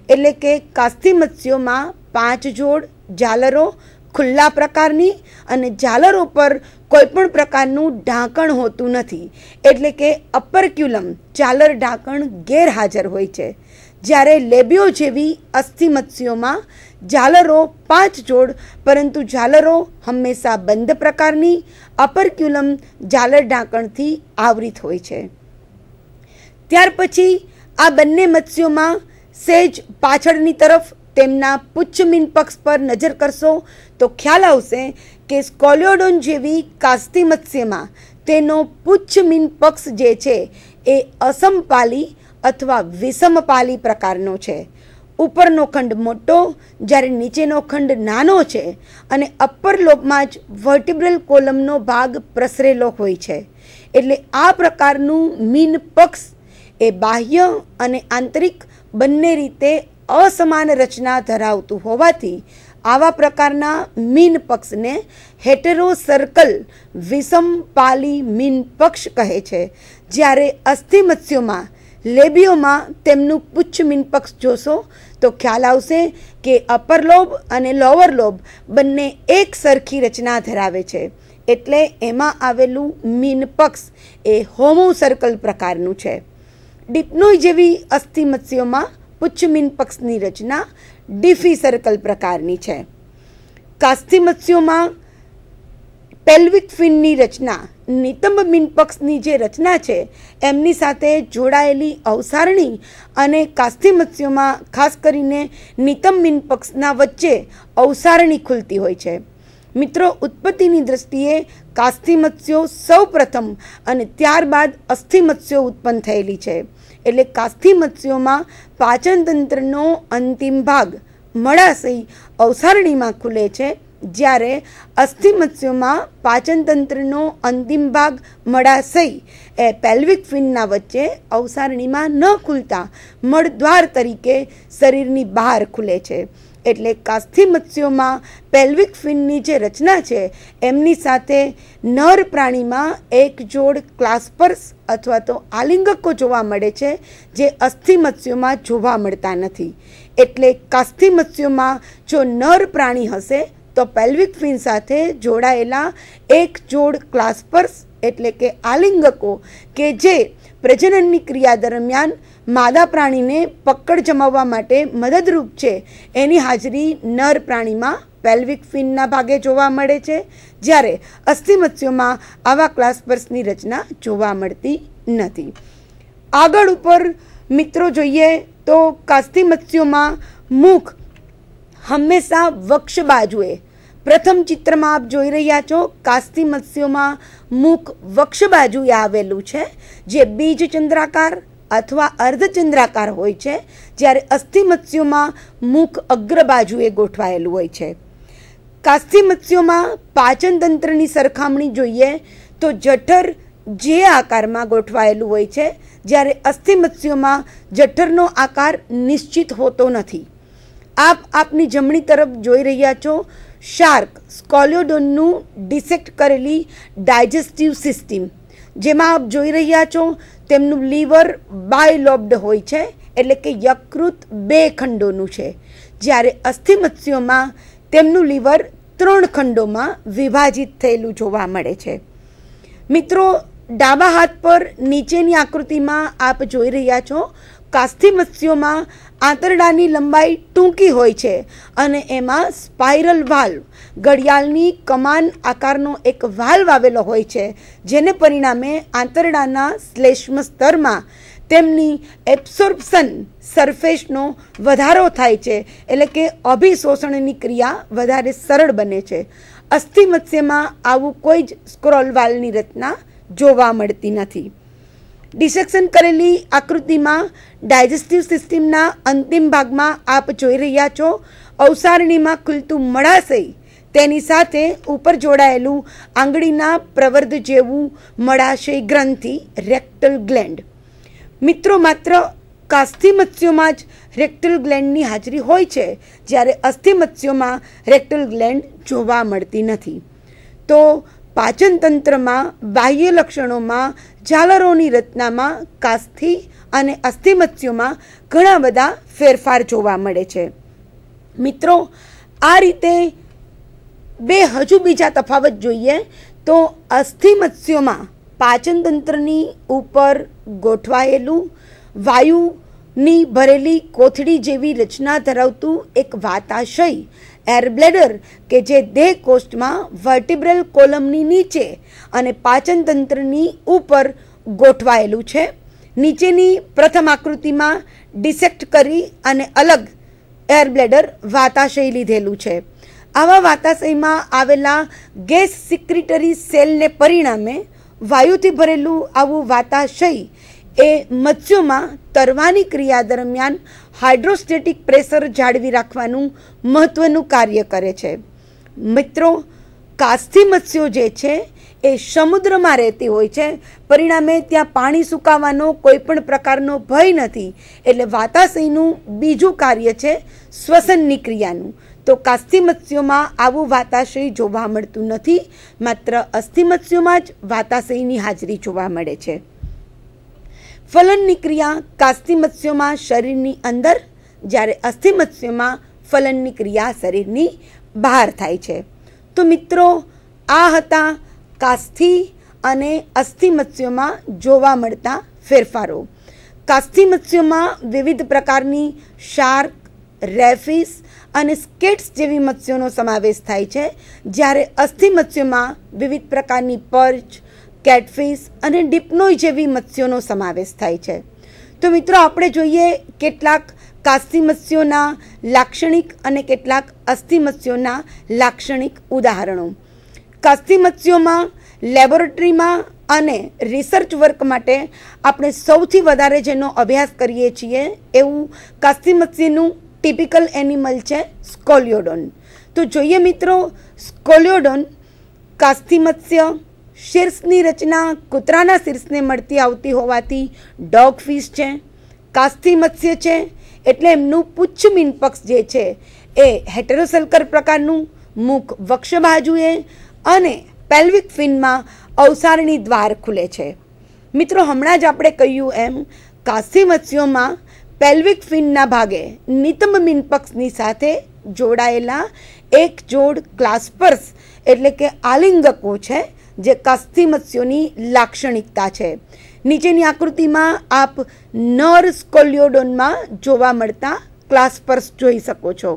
એટલે કે કાસ્થિ મત્સ્યોમાં 5 જોડ ઝાલરો ખુલ્લા પ્રકારની અને ઝાલરો પર કોઈ પણ પ્રકારનું ઢાંકણ હોતું નથી. એટલે કે અપરક્યુલમ ઝાલર ઢાંકણ ગેરહાજર હોય છે. જ્યારે લેબિયો જેવી અસ્થિ મત્સ્યોમાં ઝાલરો 5 જોડ, પરંતુ ઝાલરો હંમેશા બંધ પ્રકારની અપરક્યુલમ ઝાલર ઢાંકણથી આવૃત હોય છે. ત્યાર પછી આ બંને મત્સ્યોમાં સહેજ પાછળની તરફ તેમના પુચ્છમીન પક્ષ પર નજર કરશો તો ખ્યાલ આવશે કે સ્કોલિયોડોન જેવી કાસ્થિ મત્સ્યમાં તેનો પુચ્છમીન પક્ષ જે છે એ અસમપાલી અથવા વિષમપાલી પ્રકારનો છે. ઉપરનો ખંડ મોટો, જ્યારે નીચેનો ખંડ નાનો છે અને અપર લોબમાં જ વર્ટિબ્રલ કોલમનો ભાગ પ્રસરેલો હોય છે. એટલે આ પ્રકારનું મીન પક્ષ એ બાહ્ય અને આંતરિક બંને રીતે અસમાન રચના ધરાવતું હોવાથી આવા પ્રકારના મીન પક્ષને હેટેરોસર્કલ વિષમપાલી મીન પક્ષ કહે છે. જ્યારે અસ્થિ મત્સ્યોમાં લેબિયોમાં તેમનું પુચ્છ મીન પક્ષ જોશો તો ખ્યાલ આવશે કે અપર લોબ અને લોઅર લોબ બંને એક સરખી રચના ધરાવે છે. એટલે એમાં આવેલું મીન પક્ષ એ હોમો સર્કલ પ્રકારનું છે. ડિપ્નોય જેવી અસ્થિ મત્સ્યોમાં પુચ્છમીન પક્ષની રચના ડીફી સર્કલ પ્રકારની છે. કાસ્થિ મત્સ્યોમાં પેલ્વિક ફિનની રચના નિતંબ મીન પક્ષની જે રચના છે એમની સાથે જોડાયેલી અવસારણી અને કાસ્થિ મત્સ્યોમાં ખાસ કરીને નિતંબ મીન પક્ષના વચ્ચે અવસારણી ખુલતી હોય છે. મિત્રો, ઉત્પત્તિની દ્રષ્ટિએ કાસ્થિ મત્સ્યો સૌ પ્રથમ અને ત્યારબાદ અસ્થિ મત્સ્યો ઉત્પન્ન થયેલી છે. એટલે કાસ્થિ મત્સ્યોમાં પાચન તંત્રનો અંતિમ ભાગ મળાશય અવસારણીમાં ખુલે છે, જ્યારે અસ્થિ મત્સ્યોમાં પાચન તંત્રનો અંતિમ ભાગ મળાશય એ પેલ્વિક ફિનના વચ્ચે અવસારણીમાં ન ખુલતા મળદ્વાર તરીકે શરીરની બહાર ખુલે છે. એટલે કાસ્થિ મત્સ્યોમાં પેલ્વિક ફિનની જે રચના છે એમની સાથે નર પ્રાણીમાં એક જોડ ક્લાસ્પર્સ અથવા તો આલિંગકો જોવા મળે છે, જે અસ્થિ મત્સ્યોમાં જોવા મળતા નથી. એટલે કાસ્થિ મત્સ્યોમાં જો નર પ્રાણી હશે તો પેલ્વિક ફિન સાથે જોડાયેલા એક જોડ ક્લાસ્પર્સ એટલે કે આલિંગકો કે જે પ્રજનનની ક્રિયા દરમિયાન માદા પ્રાણીને પકડ જમાવવા માટે મદદરૂપ છે એની હાજરી નર પ્રાણીમાં પેલ્વિક ફિનના ભાગે જોવા મળે છે, જ્યારે અસ્થિ મત્સ્યોમાં આવા ક્લાસ્પર્સની રચના જોવા મળતી નથી. આગળ ઉપર મિત્રો જોઈએ તો કાસ્થિ મત્સ્યોમાં મુખ હંમેશા વક્ષ બાજુએ, પ્રથમ ચિત્રમાં આપ જોઈ રહ્યા છો કાસ્થિ મત્સ્યોમાં મુખ વક્ષ બાજુએ આવેલું છે, જે બીજ ચંદ્રાકાર અથવા અર્ધચંદ્રાકાર હોય છે, જ્યારે અસ્થિ મત્સ્યોમાં મુખ અગ્ર બાજુએ ગોઠવાયેલું હોય છે. કાસ્થિ મત્સ્યોમાં પાચન તંત્રની સરખામણી જોઈએ તો જઠર જે આકારમાં ગોઠવાયેલું હોય છે, જ્યારે અસ્થિ મત્સ્યોમાં જઠરનો આકાર નિશ્ચિત હોતો નથી. આપની જમણી તરફ જોઈ રહ્યા છો શાર્ક સ્કોલિયોડોનનું ડિસેક્ટ કરેલી ડાયજેસ્ટિવ સિસ્ટમ, જેમાં આપ જોઈ રહ્યા છો તેમનું લીવર બાયલોબ્ડ હોય છે, એટલે કે યકૃત 2 ખંડોનું છે, જ્યારે અસ્થિ મત્સ્યોમાં તેમનું લીવર 3 ખંડોમાં વિભાજિત થયેલું જોવા મળે છે. મિત્રો, ડાબા હાથ પર નીચેની આકૃતિમાં આપ જોઈ રહ્યા છો, કાસ્થિ મત્સ્યોમાં આંતરડાની લંબાઈ ટૂંકી હોય છે અને એમાં સ્પાઇરલ વાલ્વ, ઘડિયાળની કમાન આકારનો એક વાલ્વ આવેલો હોય છે, જેને પરિણામે આંતરડાના શ્લેષ્મ સ્તરમાં તેમની એબ્સોર્પ્શન સરફેસનો વધારો થાય છે, એટલે કે અભિશોષણની ક્રિયા વધારે સરળ બને છે. અસ્થિ મત્સ્યમાં આવું કોઈ જ સ્ક્રોલ વાલ્વની રચના જોવા મળતી નથી. ડિસેક્શન કરેલી આકૃતિમાં ડાયજેસ્ટિવ સિસ્ટમના અંતિમ ભાગમાં આપ જોઈ રહ્યા છો અવસારણીમાં ખુલતું મળાશય, તેની સાથે ઉપર જોડાયેલું આંગળીના પ્રવર્ધ જેવું મળાશય ગ્રંથિ, રેક્ટલ ગ્લેન્ડ. મિત્રો, માત્ર કાસ્થિ મત્સ્યોમાં જ રેક્ટલ ગ્લેન્ડની હાજરી હોય છે, જ્યારે અસ્થિ મત્સ્યોમાં રેક્ટલ ગ્લેન્ડ જોવા મળતી નથી. તો પાચન તંત્રમાં બાહ્ય લક્ષણોમાં ઝાલરોની રચનામાં કાસ્થિ અને અસ્થિ મત્સ્યોમાં ઘણા બધા ફેરફાર જોવા મળે છે. મિત્રો, આ રીતે બે હજુ બીજા તફાવત જોઈએ તો અસ્થિ મત્સ્યોમાં પાચન તંત્રની ઉપર ગોઠવાયેલું વાયુની ભરેલી કોથળી જેવી રચના ધરાવતું એક વાતાશય એરબ્લેડર કે જે દેહ કોષ્ટમાં વર્ટિબ્રલ કોલમની નીચે અને પાચન તંત્રની ઉપર ગોઠવાયેલું છે. નીચેની પ્રથમ આકૃતિમાં ડિસેક્ટ કરી અને અલગ એરબ્લેડર વાતાશય લીધેલું છે. આવા વાતાશયમાં આવેલા ગેસ સિક્રિટરી સેલને પરિણામે વાયુથી ભરેલું આવું વાતાશય એ મત્સ્યોમાં તરવાની ક્રિયા દરમિયાન હાઇડ્રોસ્ટેટિક પ્રેશર જાળવી રાખવાનું મહત્વનું કાર્ય કરે છે. મિત્રો, કાસ્થિ મત્સ્યો જે છે એ સમુદ્રમાં રહેતી હોય છે, પરિણામે ત્યાં પાણી સુકાવાનો કોઈ પણ પ્રકારનો ભય નથી, એટલે વાતાશયનું બીજું કાર્ય છે શ્વસનની ક્રિયાનું. તો કાસ્થિ મત્સ્યોમાં આવું વાતાશય જોવા મળતું નથી, માત્ર અસ્થિ મત્સ્યોમાં જ વાતાશયની હાજરી જોવા મળે છે. ફલનની ક્રિયા કાસ્થિ મત્સ્યોમાં શરીરની અંદર, જ્યારે અસ્થિ મત્સ્યોમાં ફલનની ક્રિયા શરીરની બહાર થાય છે. તો મિત્રો, આ હતા કાસ્થિ અને અસ્થિ મત્સ્યોમાં જોવા મળતા ફેરફારો. કાસ્થિ મત્સ્યોમાં વિવિધ પ્રકારની શાર્ક, રેફિસ અને સ્કેટ્સ જેવી મત્સ્યોનો સમાવેશ થાય છે, જ્યારે અસ્થિ મત્સ્યોમાં વિવિધ પ્રકારની પર્ચ, કેટફિશ અને ડિપ્નોય જેવી મત્સ્યોનો સમાવેશ થાય છે. તો મિત્રો, આપણે જોઈએ કેટલાક કાસ્થિ મત્સ્યોના લાક્ષણિક અને કેટલાક અસ્થિ મત્સ્યોના લાક્ષણિક ઉદાહરણો. કાસ્થિ મત્સ્યોમાં લેબોરેટરીમાં અને રિસર્ચ વર્ક માટે આપણે સૌથી વધારે જેનો અભ્યાસ કરીએ છીએ એવું કાસ્થિ મત્સ્યનું ટિપિકલ એનિમલ છે સ્કોલિયોડોન. તો જોઈએ મિત્રો, સ્કોલિયોડોન કાસ્થિ મત્સ્ય, શીર્ષની રચના કૂતરાના શીર્ષને મળતી આવતી હોવાથી ડોગ ફિશ છે. કાસ્થિ મત્સ્ય છે એટલે એમનું પુચ્છ મીનપક્ષ જે છે એ હેટેરોસલ્કર પ્રકારનું, મુખ વક્ષ બાજુએ અને પેલ્વિક ફિનમાં અવસારણી દ્વાર ખુલે છે. મિત્રો, હમણાં જ આપણે કહ્યું એમ કાસ્થિ મત્સ્યોમાં પેલ્વિક ફિનના ભાગે નિતંબ મીનપક્ષની સાથે જોડાયેલા એક જોડ ક્લાસ્પર્સ એટલે કે આલિંગકો છે, જે કાસ્થિ મત્સ્યોની લાક્ષણિકતા છે. નીચેની આકૃતિમાં આપ નર સ્કોલિયોડોનમાં જોવા મળતા ક્લાસ્પર્સ જોઈ શકો છો.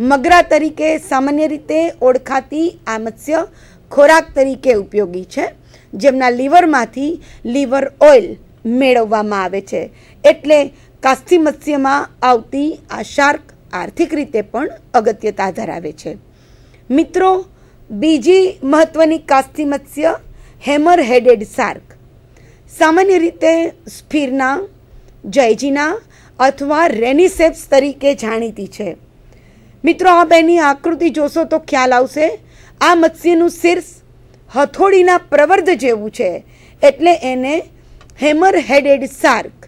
મગરા તરીકે સામાન્ય રીતે ઓળખાતી આ મત્સ્ય ખોરાક તરીકે ઉપયોગી છે, જેમના લીવરમાંથી લીવર ઓઇલ મેળવવામાં આવે છે. એટલે કાસ્થિ મત્સ્યમાં આવતી આ શાર્ક આર્થિક રીતે પણ અગત્યતા ધરાવે છે. મિત્રો, બીજી મહત્વની કાસ્થિ મત્સ્ય હેમર હેડેડ શાર્ક. સામાન્ય રીતે સ્ફિરના, જયજીના અથવા રેનિસેપ્સ તરીકે જાણીતી છે. મિત્રો, આ બેની આકૃતિ જોશો તો ખ્યાલ આવશે. આ મત્સ્યનું શીર્ષ હથોડીના પ્રવર્ધ જેવું છે, એટલે એને હેમર હેડેડ શાર્ક,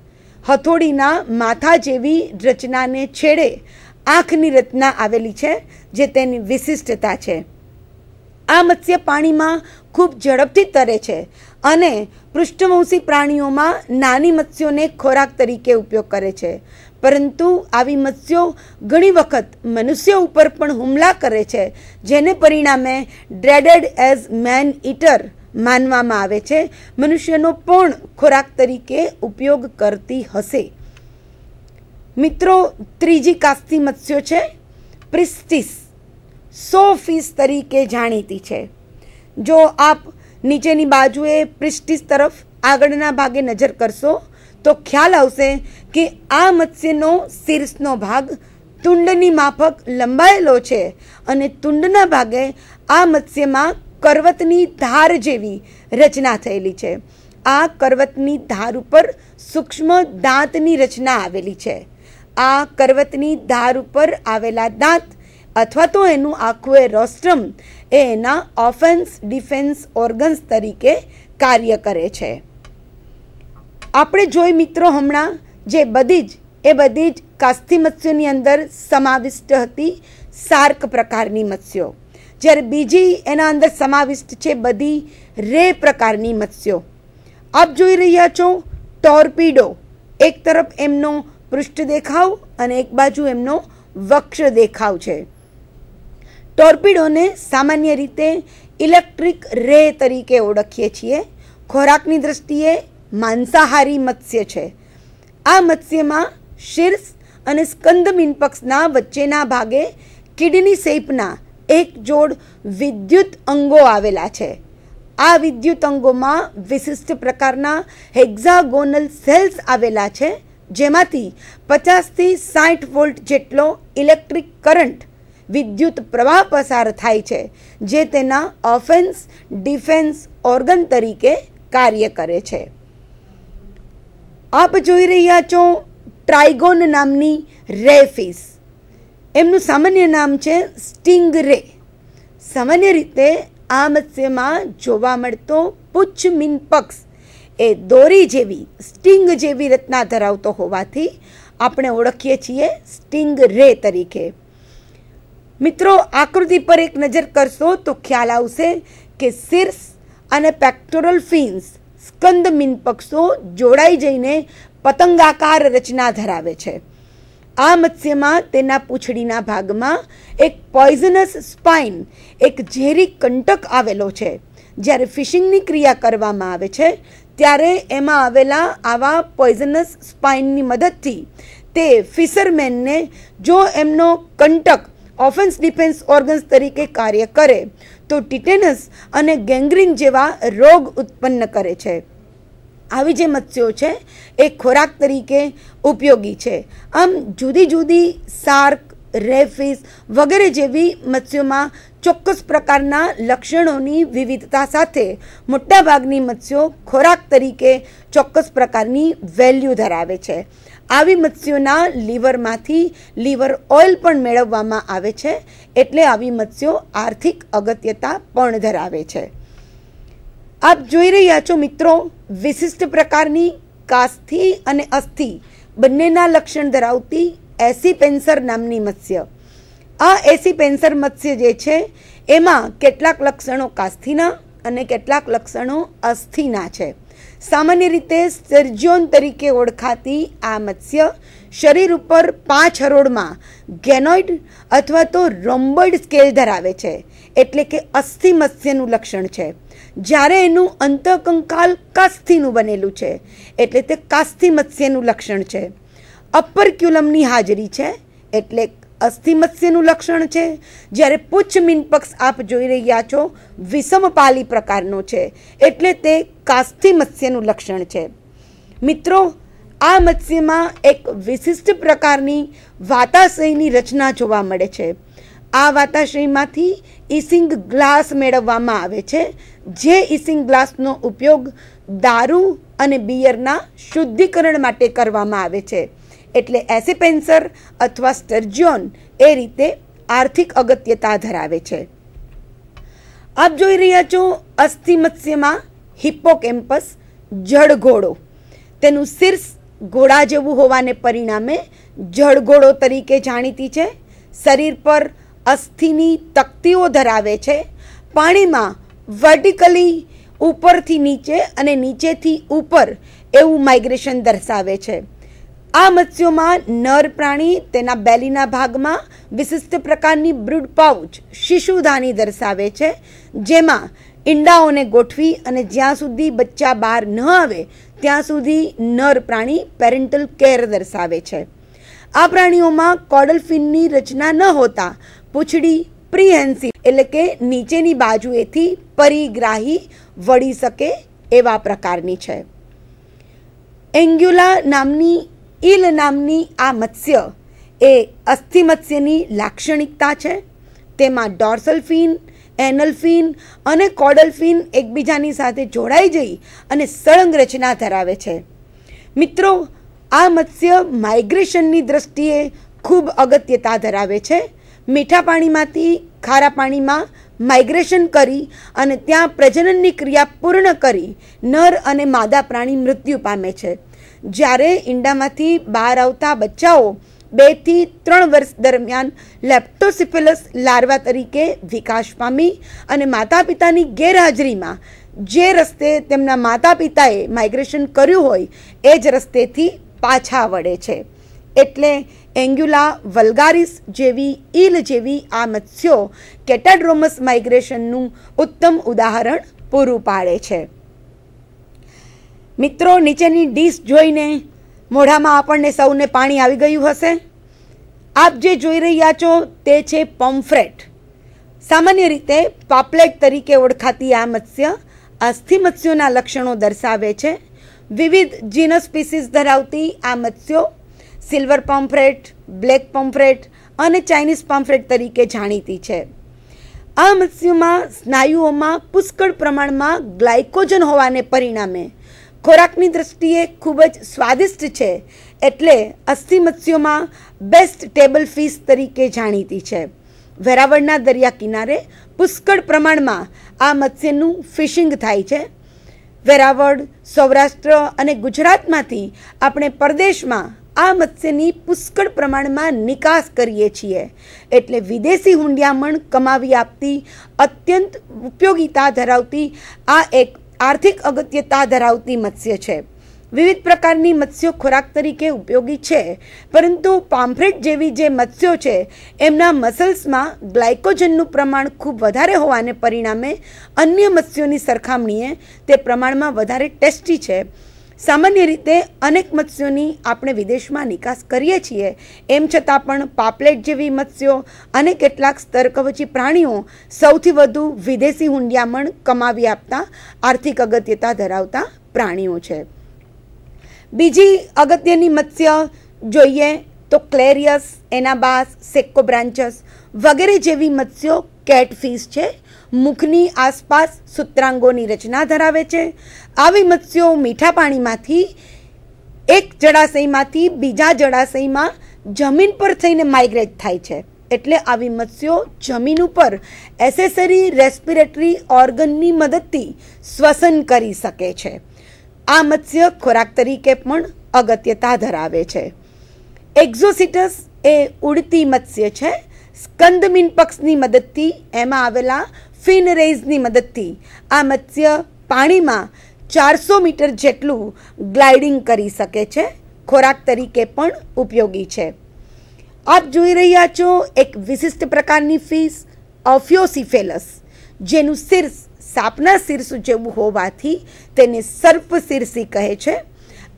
હથોડીના માથા જેવી રચનાને છેડે આંખની રચના આવેલી છે, જે તેની વિશિષ્ટતા છે. આ મત્સ્ય પાણીમાં ખૂબ ઝડપથી તરે છે અને પૃષ્ઠવંશી પ્રાણીઓમાં નાની મત્સ્યોને ખોરાક તરીકે ઉપયોગ કરે છે. પરંતુ આવી મત્સ્યો ઘણી વખત મનુષ્ય ઉપર પણ હુમલા કરે છે, જેને પરિણામે ડ્રેડેડ એઝ મેન ઇટર માનવામાં આવે છે, મનુષ્યનો પણ ખોરાક તરીકે ઉપયોગ કરતી હશે. મિત્રો, ત્રીજી કાસ્તી મત્સ્યો છે પ્રિસ્ટિસ, સોફિશ તરીકે જાણીતી છે. જો આપ નીચેની બાજુએ પ્રિસ્ટિસ તરફ આગળના ભાગે નજર કરશો તો ખ્યાલ આવશે કે આ મત્સ્યનો શીર્ષનો ભાગ તુંડની માફક લંબાયેલો છે અને તુંડના ભાગે આ મત્સ્યમાં કરવતની ધાર જેવી રચના થયેલી છે. આ કરવતની ધાર ઉપર સૂક્ષ્મ દાંતની રચના આવેલી છે. આ કરવતની ધાર ઉપર આવેલા દાંત અથવા તો એનું આખું રોસ્ટ્રમ એ એના ઓફેન્સ ડિફેન્સ ઓર્ગન્સ તરીકે કાર્ય કરે છે. આપણે જોઈ મિત્રો હમણાં જે બધી જ કાસ્તી મત્સ્યોની અંદર સમાવિષ્ટ હતી શાર્ક પ્રકારની મત્સ્યો, જ્યારે બીજી એના અંદર સમાવિષ્ટ છે બધી રે પ્રકારની મત્સ્યો. આપ જોઈ રહ્યા છો ટોર્પીડો, એક તરફ એમનો પૃષ્ઠ દેખાવ અને એક બાજુ એમનો વક્ષ દેખાવ છે. ટોર્પીડોને સામાન્ય રીતે ઇલેક્ટ્રિક રે તરીકે ઓળખીએ છીએ. ખોરાકની દ્રષ્ટિએ માંસાહારી મત્સ્ય છે. આ મત્સ્યમાં શીર્ષ અને સ્કંદ મીનપક્ષના વચ્ચેના ભાગે કિડની શેપના એક જોડ વિદ્યુત અંગો આવેલા છે. આ વિદ્યુત અંગોમાં વિશિષ્ટ પ્રકારના હેક્ઝાગોનલ સેલ્સ આવેલા છે, જેમાંથી 50 થી 60 વોલ્ટ જેટલો ઇલેક્ટ્રિક કરંટ વિદ્યુત પ્રવાહ પસાર થાય છે, જે તેના ઓફેન્સ ડિફેન્સ ઓર્ગન તરીકે કાર્ય કરે છે. આપ જોઈ રહ્યા છો ટ્રાઇગોન નામની રે ફિશ. એમનું સામાન્ય નામ છે સ્ટિંગ રે. સામાન્ય રીતે આ મત્સ્યમાં જોવા મળતો પુચ્છ મીનપક્ષ એ દોરી જેવી સ્ટિંગ જેવી રચના ધરાવતો હોવાથી આપણે ઓળખીએ છીએ સ્ટિંગ રે તરીકે. મિત્રો, આકૃતિ પર એક નજર કરશો તો ખ્યાલ આવશે કે શીર્ષ અને પેક્ટોરલ ફિન્સ સ્કંદ મીનપક્ષો જોડાઈ જઈને પતંગાકાર રચના ધરાવે છે. આ મત્સ્યમાં તેના પૂંછડીના ભાગમાં એક પોઈઝનસ સ્પાઇન, એક ઝેરી કંટક આવેલો છે. જ્યારે ફિશિંગની ક્રિયા કરવામાં આવે છે ત્યારે એમાં આવેલા આવા પોઈઝનસ સ્પાઇનની મદદથી તે ફિશરમેનને જો એમનો કંટક ઓફેન્સ ડિફેન્સ ઓર્ગન્સ તરીકે કાર્ય કરે તો ટિટેનસ અને ગેંગ્રીન જેવા રોગ ઉત્પન્ન કરે છે. આવી જે મત્સ્યો છે એ ખોરાક તરીકે ઉપયોગી છે. આમ જુદી જુદી શાર્ક, રેફિશ વગેરે જેવી મત્સ્યોમાં ચોક્કસ પ્રકારના લક્ષણોની વિવિધતા સાથે મોટાભાગની મત્સ્યો ખોરાક તરીકે ચોક્કસ પ્રકારની વેલ્યુ ધરાવે છે. આવી મત્સ્યોના લીવરમાંથી લીવર ઓઇલ પણ મેળવવામાં આવે છે, એટલે આવી મત્સ્યો આર્થિક અગત્યતા પણ ધરાવે છે. આપ જોઈ રહ્યા છો મિત્રો વિશિષ્ટ પ્રકારની કાસ્થી અને અસ્થિ બંનેના લક્ષણ ધરાવતી એસીપેન્સર નામની મત્સ્ય. આ એસીપેન્સર મત્સ્ય જે છે એમાં કેટલાક લક્ષણો કાસ્થીના અને કેટલાક લક્ષણો અસ્થિના છે. સામાન્ય રીતે સ્ટર્જિયોન તરીકે ઓળખાતી આ મત્સ્ય શરીર ઉપર 5 હરોળમાં ગેનોઇડ અથવા તો રોમ્બોઇડ સ્કેલ ધરાવે છે, એટલે કે અસ્થિ મત્સ્યનું લક્ષણ છે. જ્યારે એનું અંતઃકંકાલ કાસ્થીનું બનેલું છે, એટલે તે કાસ્થી મત્સ્યનું લક્ષણ છે. અપરક્યુલમની હાજરી છે, એટલે અસ્થિ મત્સ્યનું લક્ષણ છે. જ્યારે પુચ્છ મીનપક્ષ આપ જોઈ રહ્યા છો વિષમપાલી પ્રકારનો છે, એટલે તે કાસ્થી મત્સ્યનું લક્ષણ છે. મિત્રો, આ મત્સ્યમાં એક વિશિષ્ટ પ્રકારની વાતાશયની રચના જોવા મળે છે. આ વાતાશયમાંથી ઇસિંગ ગ્લાસ મેળવવામાં આવે છે, જે ઇસિંગ ગ્લાસનો ઉપયોગ દારૂ અને બિયરના શુદ્ધિકરણ માટે કરવામાં આવે છે. એટલે એસીપેન્સર અથવા સ્ટર્જિયોન એ રીતે આર્થિક અગત્યતા ધરાવે છે. આપ જોઈ રહ્યા છો અસ્થિ મત્સ્યમાં હિપ્પોકેમ્પસ જળઘોડો. તેનું શીર્ષ ઘોડા જેવું હોવાને પરિણામે જળઘોડો તરીકે જાણીતી છે. શરીર પર અસ્થિની તકતીઓ ધરાવે છે. પાણીમાં વર્ટિકલી ઉપરથી નીચે અને નીચેથી ઉપર એવું માઇગ્રેશન દર્શાવે છે. આ મત્સ્યોમાં નર પ્રાણી તેના બેલીના ભાગમાં વિશિષ્ટ પ્રકારની બ્રૂડ પાઉચ શિશુધાની દર્શાવે છે, જેમાં ઈંડાઓને ગોઠવી અને જ્યાં સુધી બચ્ચા બહાર ન આવે ત્યાં સુધી નર પ્રાણી પેરેન્ટલ કેર દર્શાવે છે. આ પ્રાણીઓમાં કોડલ ફિનની રચના ન હોતા પૂંછડી પ્રીહેન્સિવ એટલે કે નીચેની બાજુએથી પરિગ્રાહી વળી શકે એવા પ્રકારની છે. એંગ્યુલા નામની ઈલ નામની આ મત્સ્ય એ અસ્થિ મત્સ્યની લાક્ષણિકતા છે. તેમાં ડોર્સલ ફિન, એનલ ફિન અને કોડલ ફિન એકબીજાની સાથે જોડાઈ જઈ અને સળંગ રચના ધરાવે છે. મિત્રો, આ મત્સ્ય માઇગ્રેશનની દ્રષ્ટિએ ખૂબ અગત્યતા ધરાવે છે. મીઠા પાણીમાંથી ખારા પાણીમાં માઇગ્રેશન કરી અને ત્યાં પ્રજનનની ક્રિયા પૂર્ણ કરી નર અને માદા પ્રાણી મૃત્યુ પામે છે. જ્યારે ઈંડામાંથી બહાર આવતા બચ્ચાઓ 2 થી 3 વર્ષ દરમિયાન લેપ્ટોસિફિલસ લાર્વા તરીકે વિકાસ પામી અને માતા પિતાની ગેરહાજરીમાં જે રસ્તે તેમના માતા પિતાએ માઇગ્રેશન કર્યું હોય એ જ રસ્તેથી પાછા વળે છે. એટલે એંગ્યુલા વલ્ગારિસ જેવી ઈલ જેવી આ મત્સ્યો કેટાડ્રોમસ માઇગ્રેશનનું ઉત્તમ ઉદાહરણ પૂરું પાડે છે. મિત્રો, નીચેની ડીશ જોઈને મોઢામાં આપણને સૌને પાણી આવી ગયું હશે. આપ જે જોઈ રહ્યા છો તે છે પોમ્ફ્રેટ. સામાન્ય રીતે પાપલેટ તરીકે ઓળખાતી આ મત્સ્ય અસ્થિ મત્સ્યોના લક્ષણો દર્શાવે છે. વિવિધ જીનસ સ્પીસીસ ધરાવતી આ મત્સ્યો સિલ્વર પોમ્ફ્રેટ, બ્લેક પોમ્ફ્રેટ અને ચાઇનીઝ પોમ્ફ્રેટ તરીકે જાણીતી છે. આ મત્સ્યોમાં સ્નાયુઓમાં પુષ્કળ પ્રમાણમાં ગ્લાયકોજન હોવાને પરિણામે ખોરાકની દ્રષ્ટિએ ખૂબ જ સ્વાદિષ્ટ છે. એટલે અસ્થિ મત્સ્યોમાં બેસ્ટ ટેબલ ફિશ તરીકે જાણીતી છે. વેરાવળના દરિયા કિનારે પુષ્કળ પ્રમાણમાં આ મત્સ્યનું ફિશિંગ થાય છે. વેરાવળ, સૌરાષ્ટ્ર અને ગુજરાતમાંથી આપણે પરદેશમાં આ મત્સ્યની પુષ્કળ પ્રમાણમાં નિકાસ કરીએ છીએ. એટલે વિદેશી હુંડિયામણ કમાવી આપતી અત્યંત ઉપયોગિતા ધરાવતી આ એક આર્થિક અગત્યતા ધરાવતી મત્સ્ય છે. વિવિધ પ્રકારની મત્સ્યો ખોરાક તરીકે ઉપયોગી છે, પરંતુ પામ્ફ્રેટ જેવી જે મત્સ્યો છે એમના મસલ્સમાં ગ્લાયકોજનનું પ્રમાણ ખૂબ વધારે હોવાને પરિણામે અન્ય મત્સ્યોની સરખામણીએ તે પ્રમાણમાં વધારે ટેસ્ટી છે. સામાન્ય રીતે અનેક મત્સ્યોની આપણે વિદેશમાં નિકાસ કરીએ છીએ, એમ છતાં પણ પાપલેટ જેવી મત્સ્યો અને કેટલાક સ્તરકવચી પ્રાણીઓ સૌથી વધુ વિદેશી હુંડિયામણ કમાવી આપતા આર્થિક અગત્યતા ધરાવતા પ્રાણીઓ છે. બીજી અગત્યની મત્સ્ય જોઈએ તો ક્લેરિયસ, એનાબાસ, સેક્કોબ્રાન્ચસ વગેરે જેવી મત્સ્યો કેટફિશ છે. મુખની આસપાસ સૂત્રાંગોની રચના ધરાવે છે. આવી મત્સ્યો મીઠા પાણીમાંથી એક જળાશયમાંથી બીજા જળાશયમાં જમીન પર થઈને માઇગ્રેટ થાય છે. એટલે આવી મત્સ્યો જમીન ઉપર એસેસરી રેસ્પિરેટરી ઓર્ગનની મદદથી શ્વસન કરી શકે છે. આ મત્સ્ય ખોરાક તરીકે પણ અગત્યતા ધરાવે છે. એક્ઝોસિટસ એ ઉડતી મત્સ્ય છે. સ્કંદમીન પક્ષની મદદથી એમાં આવેલા ફિન રેઇઝની મદદથી આ મત્સ્ય પાણીમાં 400 મીટર જેટલું ગ્લાઇડિંગ કરી શકે છે. ખોરાક તરીકે પણ ઉપયોગી છે. આપ જોઈ રહ્યા છો એક વિશિષ્ટ પ્રકારની ફિશ ઓફિયોસિફેલસ, જેનું શીર્ષ સાપના શીર્ષ જેવું હોવાથી તેને સર્પ શીર્ષી કહે છે.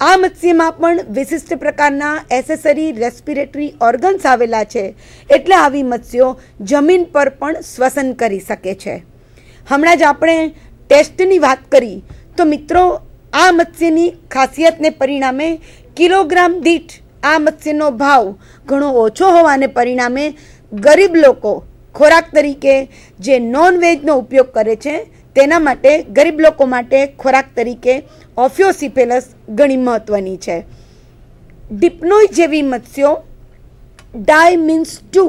આ મત્સ્યમાં પણ વિશિષ્ટ પ્રકારના એસેસરી રેસ્પિરેટરી ઓર્ગન્સ આવેલા છે. એટલે આવી મત્સ્યો જમીન પર પણ શ્વસન કરી શકે છે. હમણાં જ આપણે ટેસ્ટની વાત કરી તો મિત્રો, આ મત્સ્યની ખાસિયતને પરિણામે કિલોગ્રામ દીઠ આ મત્સ્યનો ભાવ ઘણો ઓછો હોવાને પરિણામે ગરીબ લોકો ખોરાક તરીકે જે નોનવેજનો ઉપયોગ કરે છે તેના માટે ગરીબ લોકો માટે ખોરાક તરીકે ઓફિયોસિફેલસ ઘણી મહત્વની છે. ડિપ્નોય જેવી મત્સ્યો ડાય મીન્સ ટુ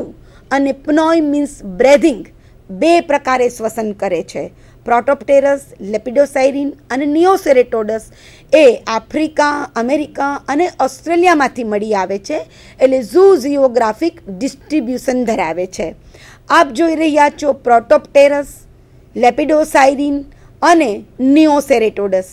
અને પ્નોય મીન્સ બ્રેધિંગ 2 પ્રકારે શ્વસન કરે છે. પ્રોટોપ્ટેરસ, લેપિડોસાયરીન અને નિયોસેરેટોડસ એ આફ્રિકા, અમેરિકા અને ઓસ્ટ્રેલિયામાંથી મળી આવે છે. એટલે ઝૂઝિયોગ્રાફિક ડિસ્ટ્રીબ્યુશન ધરાવે છે. આપ જોઈ રહ્યા છો પ્રોટોપ્ટેરસ, લેપિડોસાયરીન અને નિયોસેરેટોડસ.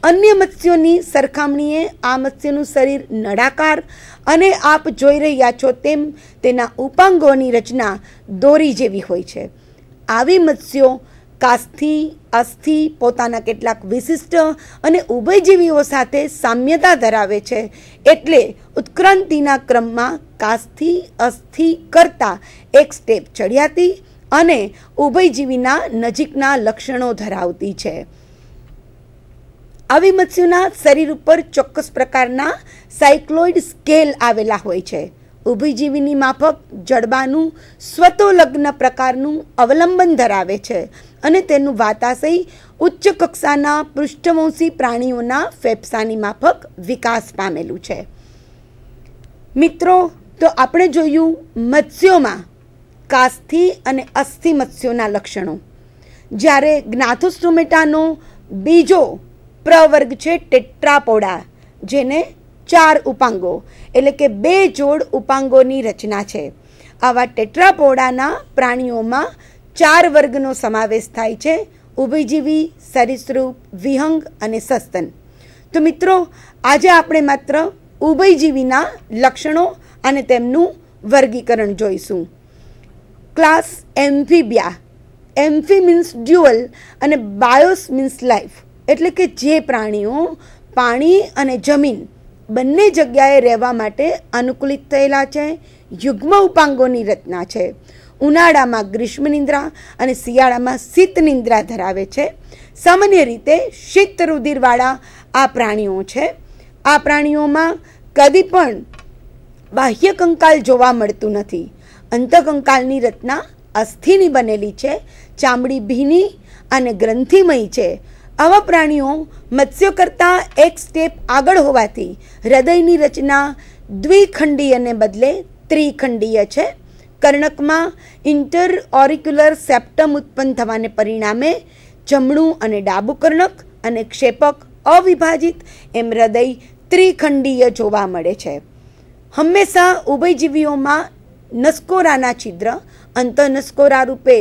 અન્ય મત્સ્યોની સરખામણીએ આ મત્સ્યનું શરીર નળાકાર અને આપ જોઈ રહ્યા છો તેમ તેના ઉપાંગોની રચના દોરી જેવી હોય છે. આવી મત્સ્યો કાસ્થી અસ્થિ પોતાના કેટલાક વિશિષ્ટ અને ઉભયજીવીઓ સાથે સામ્યતા ધરાવે છે, એટલે ઉત્ક્રાંતિના ક્રમમાં કાસ્થી અસ્થિ કરતાં એક સ્ટેપ ચડિયાતી અને ઉભયજીવીના નજીકના લક્ષણો ધરાવતી છે. આવી મત્સ્યોના શરીર ઉપર ચોક્કસ પ્રકારના સાયક્લોઇડ સ્કેલ આવેલા હોય છે. ઉભયજીવીની માફક જડબાનું સ્વતોલગ્ન પ્રકારનું અવલંબન ધરાવે છે અને તેનું વાતાશય ઉચ્ચ કક્ષાના પૃષ્ઠવંશી પ્રાણીઓના ફેફસાની માફક વિકાસ પામેલું છે. મિત્રો, તો આપણે જોયું મત્સ્યોમાં કાસ્થી અને અસ્થિ મત્સ્યોના લક્ષણો. જ્યારે જ્ઞાથોસ્ટોમેટાનો બીજો પ્રવર્ગ છે ટેટ્રાપોડા, જેને 4 ઉપાંગો એટલે કે 2 જોડ ઉપાંગોની રચના છે. આવા ટેટ્રાપોડાના પ્રાણીઓમાં 4 વર્ગનો સમાવેશ થાય છે: ઉભયજીવી, સરીસૃપ, વિહંગ અને સસ્તન. તો મિત્રો, આજે આપણે માત્ર ઉભયજીવીના લક્ષણો અને તેમનું વર્ગીકરણ જોઈશું. ક્લાસ એમ્ફીબિયા. એમ્ફી મીન્સ ડ્યુઅલ અને બાયોસ મીન્સ લાઈફ, એટલે કે જે પ્રાણીઓ પાણી અને જમીન બંને જગ્યાએ રહેવા માટે અનુકૂલિત થયેલા છે. યુગ્મ ઉપાંગોની રચના છે. ઉનાળામાં ગ્રીષ્મ નિંદ્રા અને શિયાળામાં શીત નિંદ્રા ધરાવે છે. સામાન્ય રીતે શીત રુધિરવાળા આ પ્રાણીઓ છે. આ પ્રાણીઓમાં કદી પણ બાહ્ય કંકાલ જોવા મળતું નથી. અંતઃકંકાલની રચના અસ્થિની બનેલી છે. ચામડી ભીની અને ગ્રંથિમય છે. આવા પ્રાણીઓ મત્સ્યો કરતાં એક સ્ટેપ આગળ હોવાથી હૃદયની રચના દ્વિખંડીયને બદલે ત્રિખંડીય છે. કર્ણકમાં ઇન્ટર ઓરિક્યુલર સેપ્ટમ ઉત્પન્ન થવાને પરિણામે જમણું અને ડાબું કર્ણક અને ક્ષેપક અવિભાજિત એમ હૃદય ત્રિખંડીય જોવા મળે છે. હંમેશા ઉભયજીવીઓમાં નસકોરાના છિદ્ર અંતઃનસકોરા રૂપે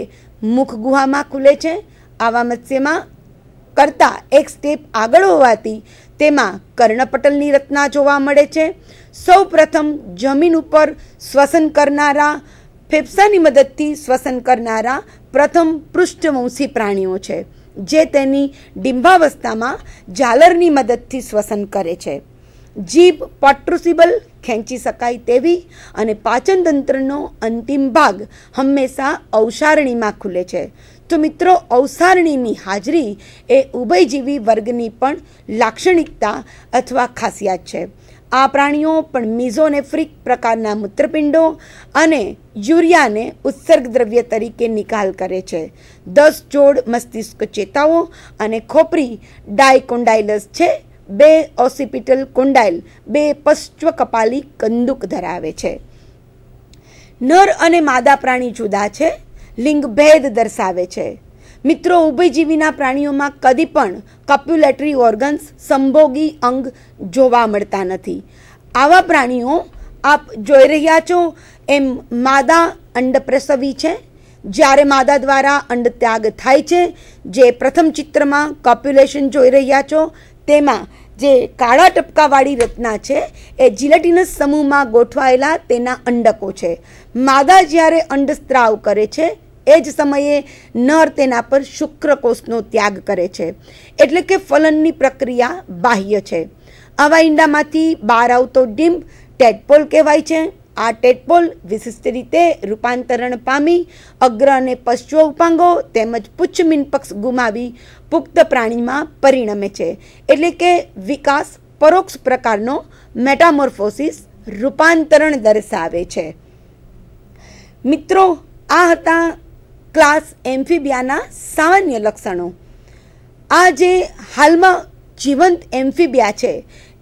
મુખ ગુહામાં ખુલે છે. આવા મત્સ્યમાં કરતાં એક સ્ટેપ આગળ હોવાથી તેમાં કર્ણપટલની રચના જોવા મળે છે. સૌ પ્રથમ જમીન ઉપર શ્વસન કરનારા, ફેફસાની મદદથી શ્વસન કરનારા પ્રથમ પૃષ્ઠવંશી પ્રાણીઓ છે, જે તેની ડિંબાવસ્થામાં ઝાલરની મદદથી શ્વસન કરે છે. જીભ પોટ્રુસિબલ, ખેંચી શકાય તેવી અને પાચન તંત્રનો અંતિમ ભાગ હંમેશા અવસારણીમાં ખુલે છે. તો મિત્રો, અવસારણીની હાજરી એ ઉભયજીવી વર્ગની પણ લાક્ષણિકતા અથવા ખાસિયત છે. આ પ્રાણીઓ પણ મિઝોનેફ્રિક પ્રકારના મૂત્રપિંડો અને યુરિયાને ઉત્સર્ગ દ્રવ્ય તરીકે નિકાલ કરે છે. 10 જોડ મસ્તિષ્ક ચેતાઓ અને ખોપરી ડાયકોન્ડાઇલસ છે. 2 ઓસિપિટલ કોન્ડાઇલ, 2 પશ્ચ કપાલી કંદુક ધરાવે છે. નર અને માદા પ્રાણી જુદા છે. લિંગ ભેદ દર્શાવે છે. મિત્રો, ઉભયજીવીના પ્રાણીઓમાં કદી પણ કપ્યુલેટરી ઓર્ગન્સ સંભોગી અંગ જોવા મળતા નથી. આવા પ્રાણીઓ આપ જોઈ રહ્યા છો એમ માદા અંડપ્રસવી છે. જ્યારે માદા દ્વારા અંડત્યાગ થાય છે, જે પ્રથમ ચિત્રમાં કોપ્યુલેશન જોઈ રહ્યા છો તેમાં જે કાળા ટપકાવાળી રચના છે એ જીલેટિનસ સમૂહમાં ગોઠવાયેલા તેના અંડકો છે. માદા જ્યારે અંડસ્ત્રાવ કરે છે એ જ સમયે નર તેના પર શુક્રકોષનો ત્યાગ કરે છે, એટલે કે ફલનની પ્રક્રિયા બાહ્ય છે. આવા ઈંડામાંથી બહાર આવતો ડિંબ ટેડપોલ કહેવાય છે. આ ટેડપોલ વિશિષ્ટ રીતે રૂપાંતરણ પામી અગ્ર અને પશ્ચ ઉપાંગો તેમજ પુચ્છ મીનપક્ષ ગુમાવી પુખ્ત પ્રાણીમાં પરિણમે છે, એટલે કે વિકાસ પરોક્ષ પ્રકારનો મેટામોર્ફોસિસ રૂપાંતરણ દર્શાવે છે. મિત્રો, આ હતા ક્લાસ એમ્ફીબિયાના સામાન્ય લક્ષણો. આ જે હાલમાં જીવંત એમ્ફીબિયા છે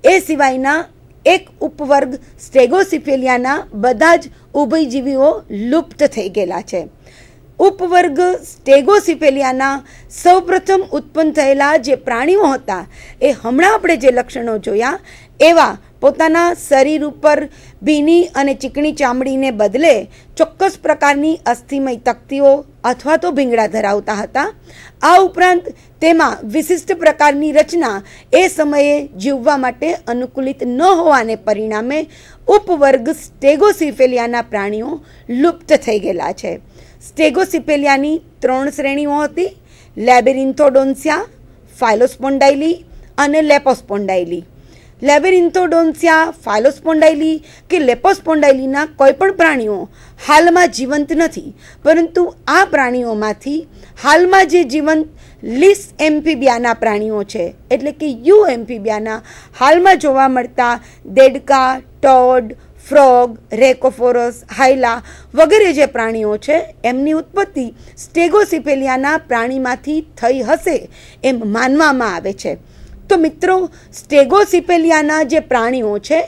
એ સિવાયના એક ઉપવર્ગ સ્ટેગોસિફેલિયાના બધા જ ઉભયજીવીઓ લુપ્ત થઈ ગયેલા છે. ઉપવર્ગ સ્ટેગોસિફેલિયાના સૌપ્રથમ ઉત્પન્ન થયેલા જે પ્રાણીઓ હતા એ હમણાં આપણે જે લક્ષણો જોયા એવા પોતાના શરીર ઉપર ભીની અને ચીકણી ચામડીને બદલે ચોક્કસ પ્રકારની અસ્થિમય તકતીઓ અથવા તો ભીંગડા ધરાવતા હતા. આ ઉપરાંત તેમાં વિશિષ્ટ પ્રકારની રચના એ સમયે જીવવા માટે અનુકૂલિત ન હોવાને પરિણામે ઉપવર્ગ સ્ટેગોસિફેલિયાના પ્રાણીઓ લુપ્ત થઈ ગયેલા છે. સ્ટેગોસિફેલિયાની 3 શ્રેણીઓ હતી. લેબેરિન્થોડોન્સિયા, ફાઇલોસ્પોન્ડાઇલી અને લેપોસ્પોન્ડાઇલી. લેબેરિન્થોડોન્સિયા, ફાઇલોસ્પોન્ડાઇલી કે લેપોસ્પોન્ડાઇલીના કોઈ પણ પ્રાણીઓ હાલમાં જીવંત નથી, પરંતુ આ પ્રાણીઓમાંથી હાલમાં જે જીવંત લીસ એમ્ફીબિયાના પ્રાણીઓ છે, એટલે કે યુ એમ્ફીબિયાના હાલમાં જોવા મળતા દેડકા, ટોડ, ફ્રોગ, રેકોફોરસ, હાઇલા વગેરે જે પ્રાણીઓ છે એમની ઉત્પત્તિ સ્ટેગોસિફેલિયાના પ્રાણીમાંથી થઈ હશે એમ માનવામાં આવે છે. તો મિત્રો, સ્ટેગોસિફેલિયાના જે પ્રાણીઓ છે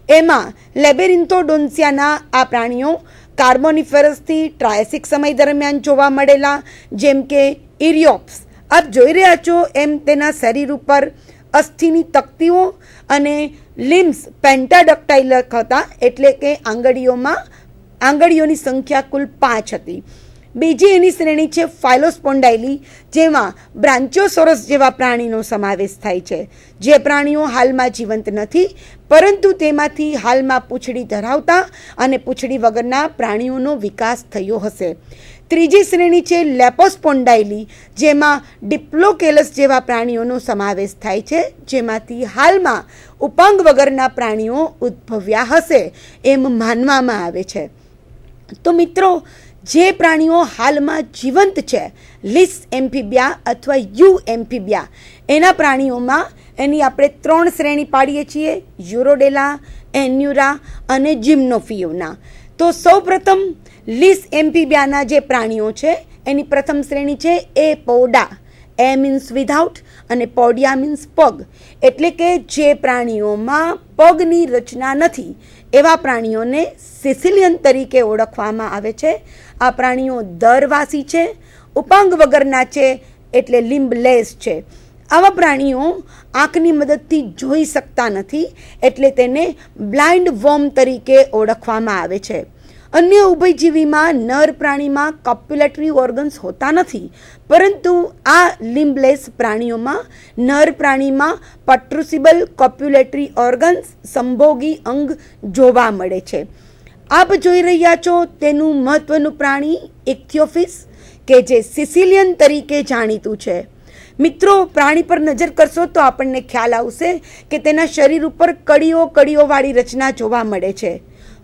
એમાં લેબેરિન્થોડોન્સિયાના આ પ્રાણીઓ કાર્બોનિફેરસથી ટ્રાયસિક સમય દરમિયાન જોવા મળેલા, જેમ કે ઇરિયોપ્સ. આપ જોઈ રહ્યા છો એમ તેના શરીર ઉપર અસ્થિની તકતીઓ અને લિમ્સ પેન્ટાડક્ટાઇલ હતા, એટલે કે આંગળીઓની સંખ્યા કુલ 5 હતી. બીજી એની શ્રેણી છે ફાઇલોસ્પોન્ડાઇલી, જેમાં બ્રાન્ચિયોસોરસ જેવા પ્રાણીનો સમાવેશ થાય છે, જે પ્રાણીઓ હાલમાં જીવંત નથી, પરંતુ તેમાંથી હાલમાં પૂંછડી ધરાવતા અને પૂંછડી વગરના પ્રાણીઓનો વિકાસ થયો હશે. ત્રીજી શ્રેણી છે લેપોસ્પોન્ડાઇલી, જેમાં ડિપ્લોકેલસ જેવા પ્રાણીઓનો સમાવેશ થાય છે, જેમાંથી હાલમાં ઉપાંગ વગરના પ્રાણીઓ ઉદ્ભવ્યા હશે એમ માનવામાં આવે છે. તો મિત્રો, જે પ્રાણીઓ હાલમાં જીવંત છે, લીસ એમ્ફીબિયા અથવા યુ એમ્ફીબિયા, એના પ્રાણીઓમાં એની આપણે 3 શ્રેણી પાડીએ છીએ: યુરોડેલા, એન્યુરા અને જિમ્નોફિયોના. તો સૌપ્રથમ લીસ એમ્ફીબિયાના જે પ્રાણીઓ છે એની પ્રથમ શ્રેણી છે એપોડા. એ મીન્સ વિધાઉટ અને પોડિયા મીન્સ પગ, એટલે કે જે પ્રાણીઓમાં પગની રચના નથી એવા પ્રાણીઓને સિસિલિયન તરીકે ઓળખવામાં આવે છે. આ પ્રાણીઓ દરવાસી છે, ઉપાંગ વગરના છે, એટલે લિમ્બલેસ છે. આવા પ્રાણીઓ આંખની મદદથી જોઈ શકતા નથી, એટલે તેને બ્લાઇન્ડ વર્મ તરીકે ઓળખવામાં આવે છે. અન્ય ઉભયજીવીમાં નર પ્રાણીમાં કોપ્યુલેટરી ઓર્ગન્સ હોતા નથી, પરંતુ આ લિમ્બલેસ પ્રાણીઓમાં નર પ્રાણીમાં પટ્રુસિબલ કોપ્યુલેટરી ઓર્ગન્સ, સંભોગી અંગ જોવા મળે છે. આપ જોઈ રહ્યા છો તેનું મહત્વનું પ્રાણી ઇક્થિયોફિસ, કે જે સિસિલિયન તરીકે જાણીતું છે. મિત્રો, પ્રાણી પર નજર કરશો તો આપણને ખ્યાલ આવશે કે તેના શરીર ઉપર કડીઓવાળી રચના જોવા મળે છે.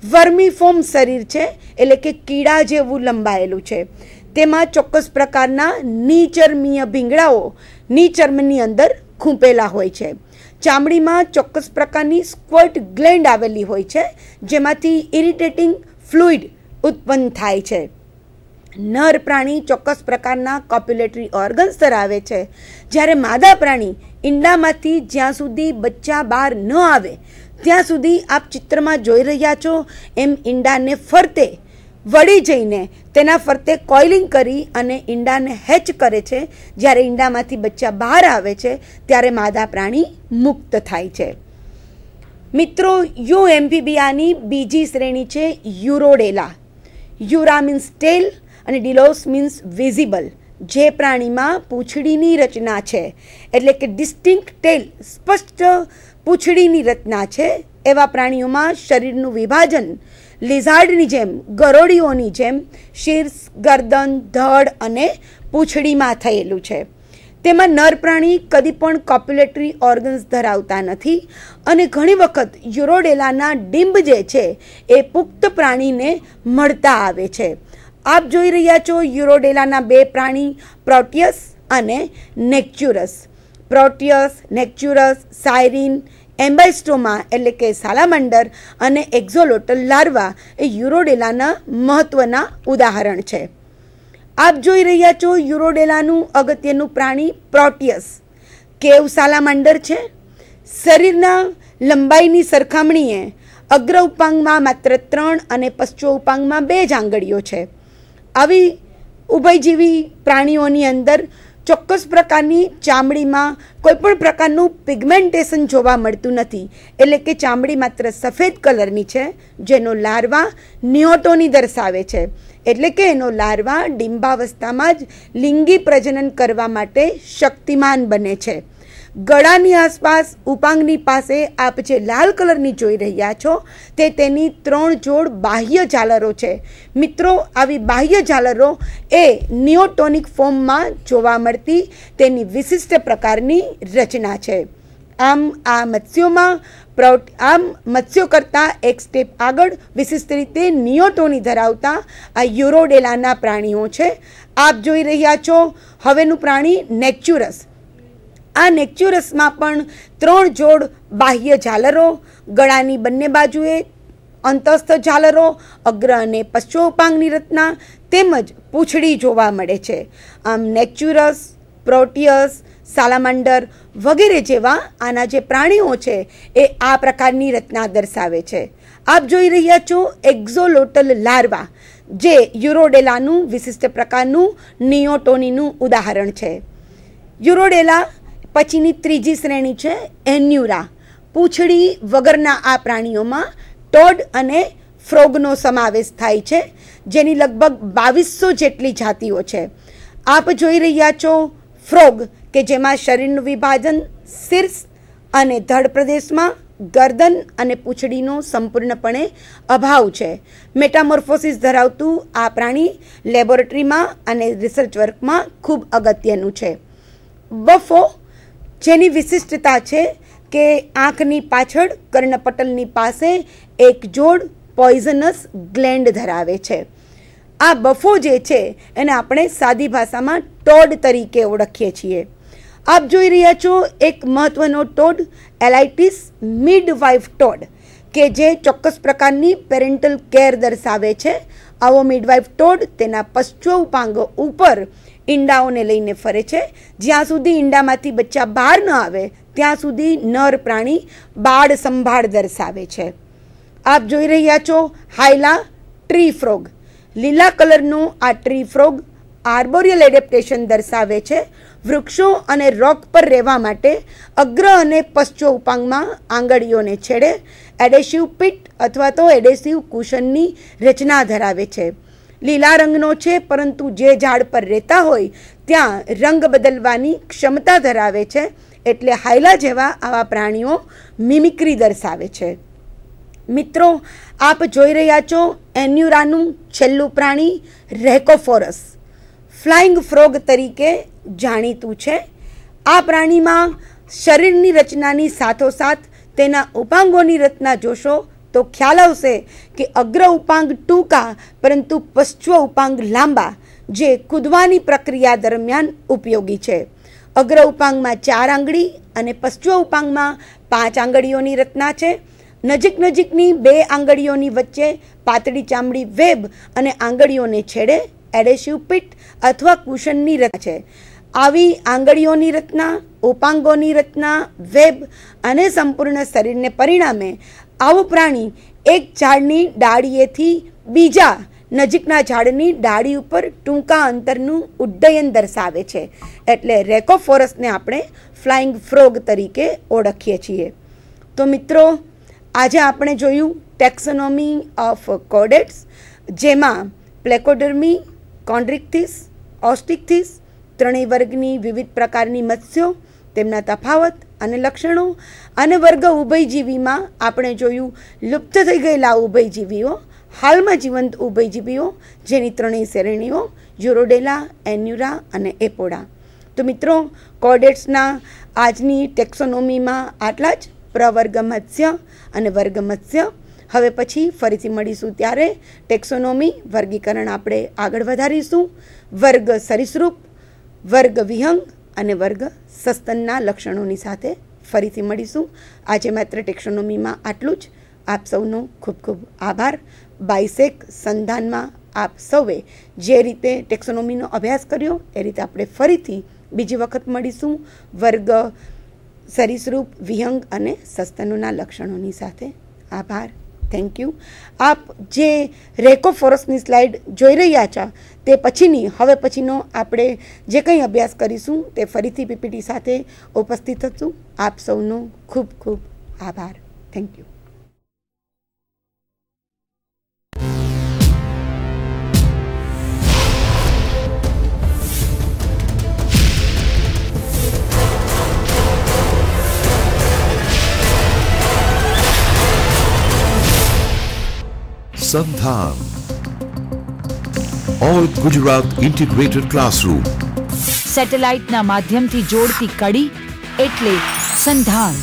વર્મીફોર્મ શરીર છે, એટલે કે કીડા જેવું લંબાયેલું છે. તેમાં ચોક્કસ પ્રકારના નિચર્મીય ભીંગડાઓ નિચર્મની અંદર ખૂંપેલા હોય છે. ચામડીમાં ચોક્કસ પ્રકારની સ્ક્વર્ટ ગ્લેન્ડ આવેલી હોય છે, જેમાંથી ઇરિટેટિંગ ફ્લુઇડ ઉત્પન્ન થાય છે. નર પ્રાણી ચોક્કસ પ્રકારના કોપ્યુલેટરી ઓર્ગન્સ ધરાવે છે, જ્યારે માદા પ્રાણી ઈંડામાંથી જ્યાં સુધી બચ્ચા બહાર ન આવે ત્યાં સુધી આપ ચિત્રમાં જોઈ રહ્યા છો એમ ઈંડાને ફરતે વળી જઈને તેના ફરતે કોઇલિંગ કરી અને ઈંડાને હેચ કરે છે. જ્યારે ઈંડામાંથી બચ્ચા બહાર આવે છે ત્યારે માદા પ્રાણી મુક્ત થાય છે. મિત્રો, યુ એમ્ફીબિયાની બીજી શ્રેણી છે યુરોડેલા. યુરા મીન્સ ટેલ અને ડિલોસ મીન્સ વિઝિબલ. જે પ્રાણીમાં પૂંછડીની રચના છે, એટલે કે ડિસ્ટિંક્ટ ટેલ, સ્પષ્ટ પૂંછડીની રચના છે, એવા પ્રાણીઓમાં શરીરનું વિભાજન લિઝાર્ડની જેમ, ગરોળીઓની જેમ શીર્ષ, ગરદન, ધડ અને પૂંછડીમાં થયેલું છે. તેમાં નર પ્રાણી કદી પણ કોપ્યુલેટરી ઓર્ગન્સ ધરાવતા નથી અને ઘણી વખત યુરોડેલાના ડિંબ જે છે એ પુખ્ત પ્રાણીને મળતા આવે છે. આપ જોઈ રહ્યા છો યુરોડેલાના 2 પ્રાણી, પ્રોટિયસ અને નેક્ચ્યુરસ. પ્રોટિયસ, નેક્ચ્યુરસ, સાયરીન, એમ્બાઇસ્ટોમા એટલે કે સાલામંડર અને એક્ઝોલોટલ લાર્વા એ યુરોડેલાના મહત્વના ઉદાહરણ છે. આપ જોઈ રહ્યા છો યુરોડેલાનું અગત્યનું પ્રાણી પ્રોટિયસ. કેવ સાલામંડર છે. શરીરના લંબાઈની સરખામણીએ અગ્ર ઉપાંગમાં માત્ર 3 અને પશ્ચો ઉપાંગમાં 2 જ આંગળીઓ છે. આવી ઉભયજીવી પ્રાણીઓની અંદર ચોક્કસ પ્રકારની ચામડીમાં કોઈપણ પ્રકારનું પિગમેન્ટેશન જોવા મળતું નથી, એટલે કે ચામડી માત્ર સફેદ કલરની છે, જેનો લાર્વા નિયોટોની દર્શાવે છે. એટલે કે એનો લાર્વા ડિંબાવસ્થામાં જ લિંગી પ્રજનન કરવા માટે શક્તિમાન બને છે. ગળાની આસપાસ ઉપાંગની પાસે આપ જે લાલ કલરની જોઈ રહ્યા છો તે તેની 3 જોડ બાહ્ય ઝાલરો છે. મિત્રો, આવી બાહ્ય ઝાલરો એ નિયોટોનિક ફોર્મમાં જોવા મળતી તેની વિશિષ્ટ પ્રકારની રચના છે. આમ મત્સ્યો કરતાં એક સ્ટેપ આગળ વિશિષ્ટ રીતે નિયોટોની ધરાવતા આ યુરોડેલાના પ્રાણીઓ છે. આપ જોઈ રહ્યા છો હવેનું પ્રાણી નેક્ચુરસ. આ નેક્ચુરસમાં પણ 3 જોડ બાહ્ય ઝાલરો, ગળાની બંને બાજુએ અંતસ્થ ઝાલરો, અગ્ર અને પશ્ચોપાંગની રચના તેમજ પૂંછડી જોવા મળે છે. આમ નેક્ચુરસ, પ્રોટિયસ, સાલામાન્ડર વગેરે જેવા આના જે પ્રાણીઓ છે એ આ પ્રકારની રચના દર્શાવે છે. આપ જોઈ રહ્યા છો એક્ઝોલોટલ લાર્વા, જે યુરોડેલાનું વિશિષ્ટ પ્રકારનું નિયોટોનીનું ઉદાહરણ છે. યુરોડેલા પછીની ત્રીજી શ્રેણી છે એન્યુરા. પૂંછડી વગરના આ પ્રાણીઓમાં ટોડ અને ફ્રોગનો સમાવેશ થાય છે, જેની લગભગ 2200 જેટલી જાતિઓ છે. આપ જોઈ રહ્યા છો ફ્રોગ, કે જેમાં શરીરનું વિભાજન શીર્ષ અને ધડ પ્રદેશમાં, ગરદન અને પૂંછડીનો સંપૂર્ણપણે અભાવ છે. મેટામોર્ફોસિસ ધરાવતું આ પ્રાણી લેબોરેટરીમાં અને રિસર્ચ વર્કમાં ખૂબ અગત્યનું છે. બફો, જેની વિશિષ્ટતા છે કે આંખની પાછળ કર્ણપટલની પાસે એક જોડ પોઈઝનસ ગ્લેન્ડ ધરાવે છે. આ બફો જે છે એને આપણે સાદી ભાષામાં ટોડ તરીકે ઓળખીએ છીએ. આપ જોઈ રહ્યા છો એક મહત્વનો ટોડ એલાઇટિસ મિડવાઇફ ટોડ, કે જે ચોક્કસ પ્રકારની પેરેન્ટલ કેર દર્શાવે છે. આવો મિડવાઇફ ટોડ તેના પશ્ચોપાંગ ઉપર ઈંડાઓને લઈને ફરે છે. જ્યાં સુધી ઈંડામાંથી બચ્ચા બહાર ન આવે ત્યાં સુધી નર પ્રાણી બાળ સંભાળ દર્શાવે છે. આપ જોઈ રહ્યા છો હાયલા ટ્રી ફ્રોગ. લીલા કલરનો આ ટ્રી ફ્રોગ આર્બોરિયલ એડેપ્ટેશન દર્શાવે છે. વૃક્ષો અને રોક પર રહેવા માટે અગ્ર અને પશ્ચો ઉપાંગમાં આંગળીઓને છેડે એડેસિવ પીટ અથવા તો એડેસિવ કુશનની રચના ધરાવે છે. લીલા રંગનો છે, પરંતુ જે ઝાડ પર રહેતા હોય ત્યાં રંગ બદલવાની ક્ષમતા ધરાવે છે. એટલે હાયલા જેવા આવા પ્રાણીઓ મિમિક્રી દર્શાવે છે. મિત્રો, આપ જોઈ રહ્યા છો એન્યુરાનું છેલ્લું પ્રાણી રેકોફોરસ. ફ્લાઇંગ ફ્રોગ તરીકે જાણીતું છે. આ પ્રાણીમાં શરીરની રચનાની સાથોસાથ તેના ઉપાંગોની રચના જોશો તો ખ્યાલ આવશે કે અગ્ર ઉપાંગ ટૂંકા પરંતુ પશ્ચો ઉપાંગ લાંબા, જે કૂદવાની પ્રક્રિયા દરમિયાન ઉપયોગી છે. અગ્ર ઉપાંગમાં 4 આંગળી અને પશ્ચો ઉપાંગમાં 5 આંગળીઓની રચના છે. નજીકની 2 આંગળીઓની વચ્ચે પાતળી ચામડી વેબ અને આંગળીઓને છેડે એડેસિવ પીટ અથવા કુશનની રચના છે. આવી આંગળીઓની રચના, ઉપાંગોની રચના, વેબ અને સંપૂર્ણ શરીરને પરિણામે આવું પ્રાણી એક ઝાડની ડાળીએથી બીજા નજીકના ઝાડની ડાળી ઉપર ટૂંકા અંતરનું ઉડ્ડયન દર્શાવે છે. એટલે રેકોફોરસને આપણે ફ્લાઇંગ ફ્રોગ તરીકે ઓળખીએ છીએ. તો મિત્રો, આજે આપણે જોયું ટેક્સોનોમી ઓફ કોર્ડેટ્સ, જેમાં પ્લેકોડર્મી, કોન્ડ્રિક્થિસ, ઓસ્ટિક્થિસ ત્રણેય વર્ગની વિવિધ પ્રકારની મત્સ્યો, તેમના તફાવત અને લક્ષણો, અને વર્ગ ઉભયજીવીમાં આપણે જોયું લુપ્ત થઈ ગયેલા ઉભયજીવીઓ, હાલમાં જીવંત ઉભયજીવીઓ, જેની ત્રણેય શ્રેણીઓ યુરોડેલા, એન્યુરા અને એપોડા. તો મિત્રો, કોર્ડેટ્સના આજની ટેક્સોનોમીમાં આટલા જ. પ્રવર્ગ મત્સ્ય અને વર્ગ મત્સ્ય. હવે પછી ફરીથી મળીશું ત્યારે ટેક્સોનોમી વર્ગીકરણ આપણે આગળ વધારીશું. વર્ગ સરીસૃપ, વર્ગ વિહંગ અને વર્ગ સસ્તનના લક્ષણોની સાથે ફરીથી મળીશું. આજે માત્ર ટેક્સોનોમીમાં આટલું જ. આપ સૌનો ખૂબ ખૂબ આભાર. બાયસેક સંધાનમાં આપ સૌએ જે રીતે ટેક્સોનોમીનો અભ્યાસ કર્યો એ રીતે આપણે ફરીથી બીજી વખત મળીશું વર્ગ સરીસૃપ, વિહંગ અને સસ્તનોના લક્ષણોની સાથે. આભાર. Thank you. આપ જે રેકોફોરસની સ્લાઇડ જોઈ રહ્યા છો તે પછીની હવે પછીનો આપણે જે કંઈ અભ્યાસ કરીશું તે ફરીથી પીપીટી સાથે ઉપસ્થિત થશું. આપ સૌનો ખૂબ ખૂબ આભાર. Thank you. Sandhan. All Gujarat Integrated Classroom. સેટેલાઇટના માધ્યમથી જોડતી કડી એટલે સંધાન.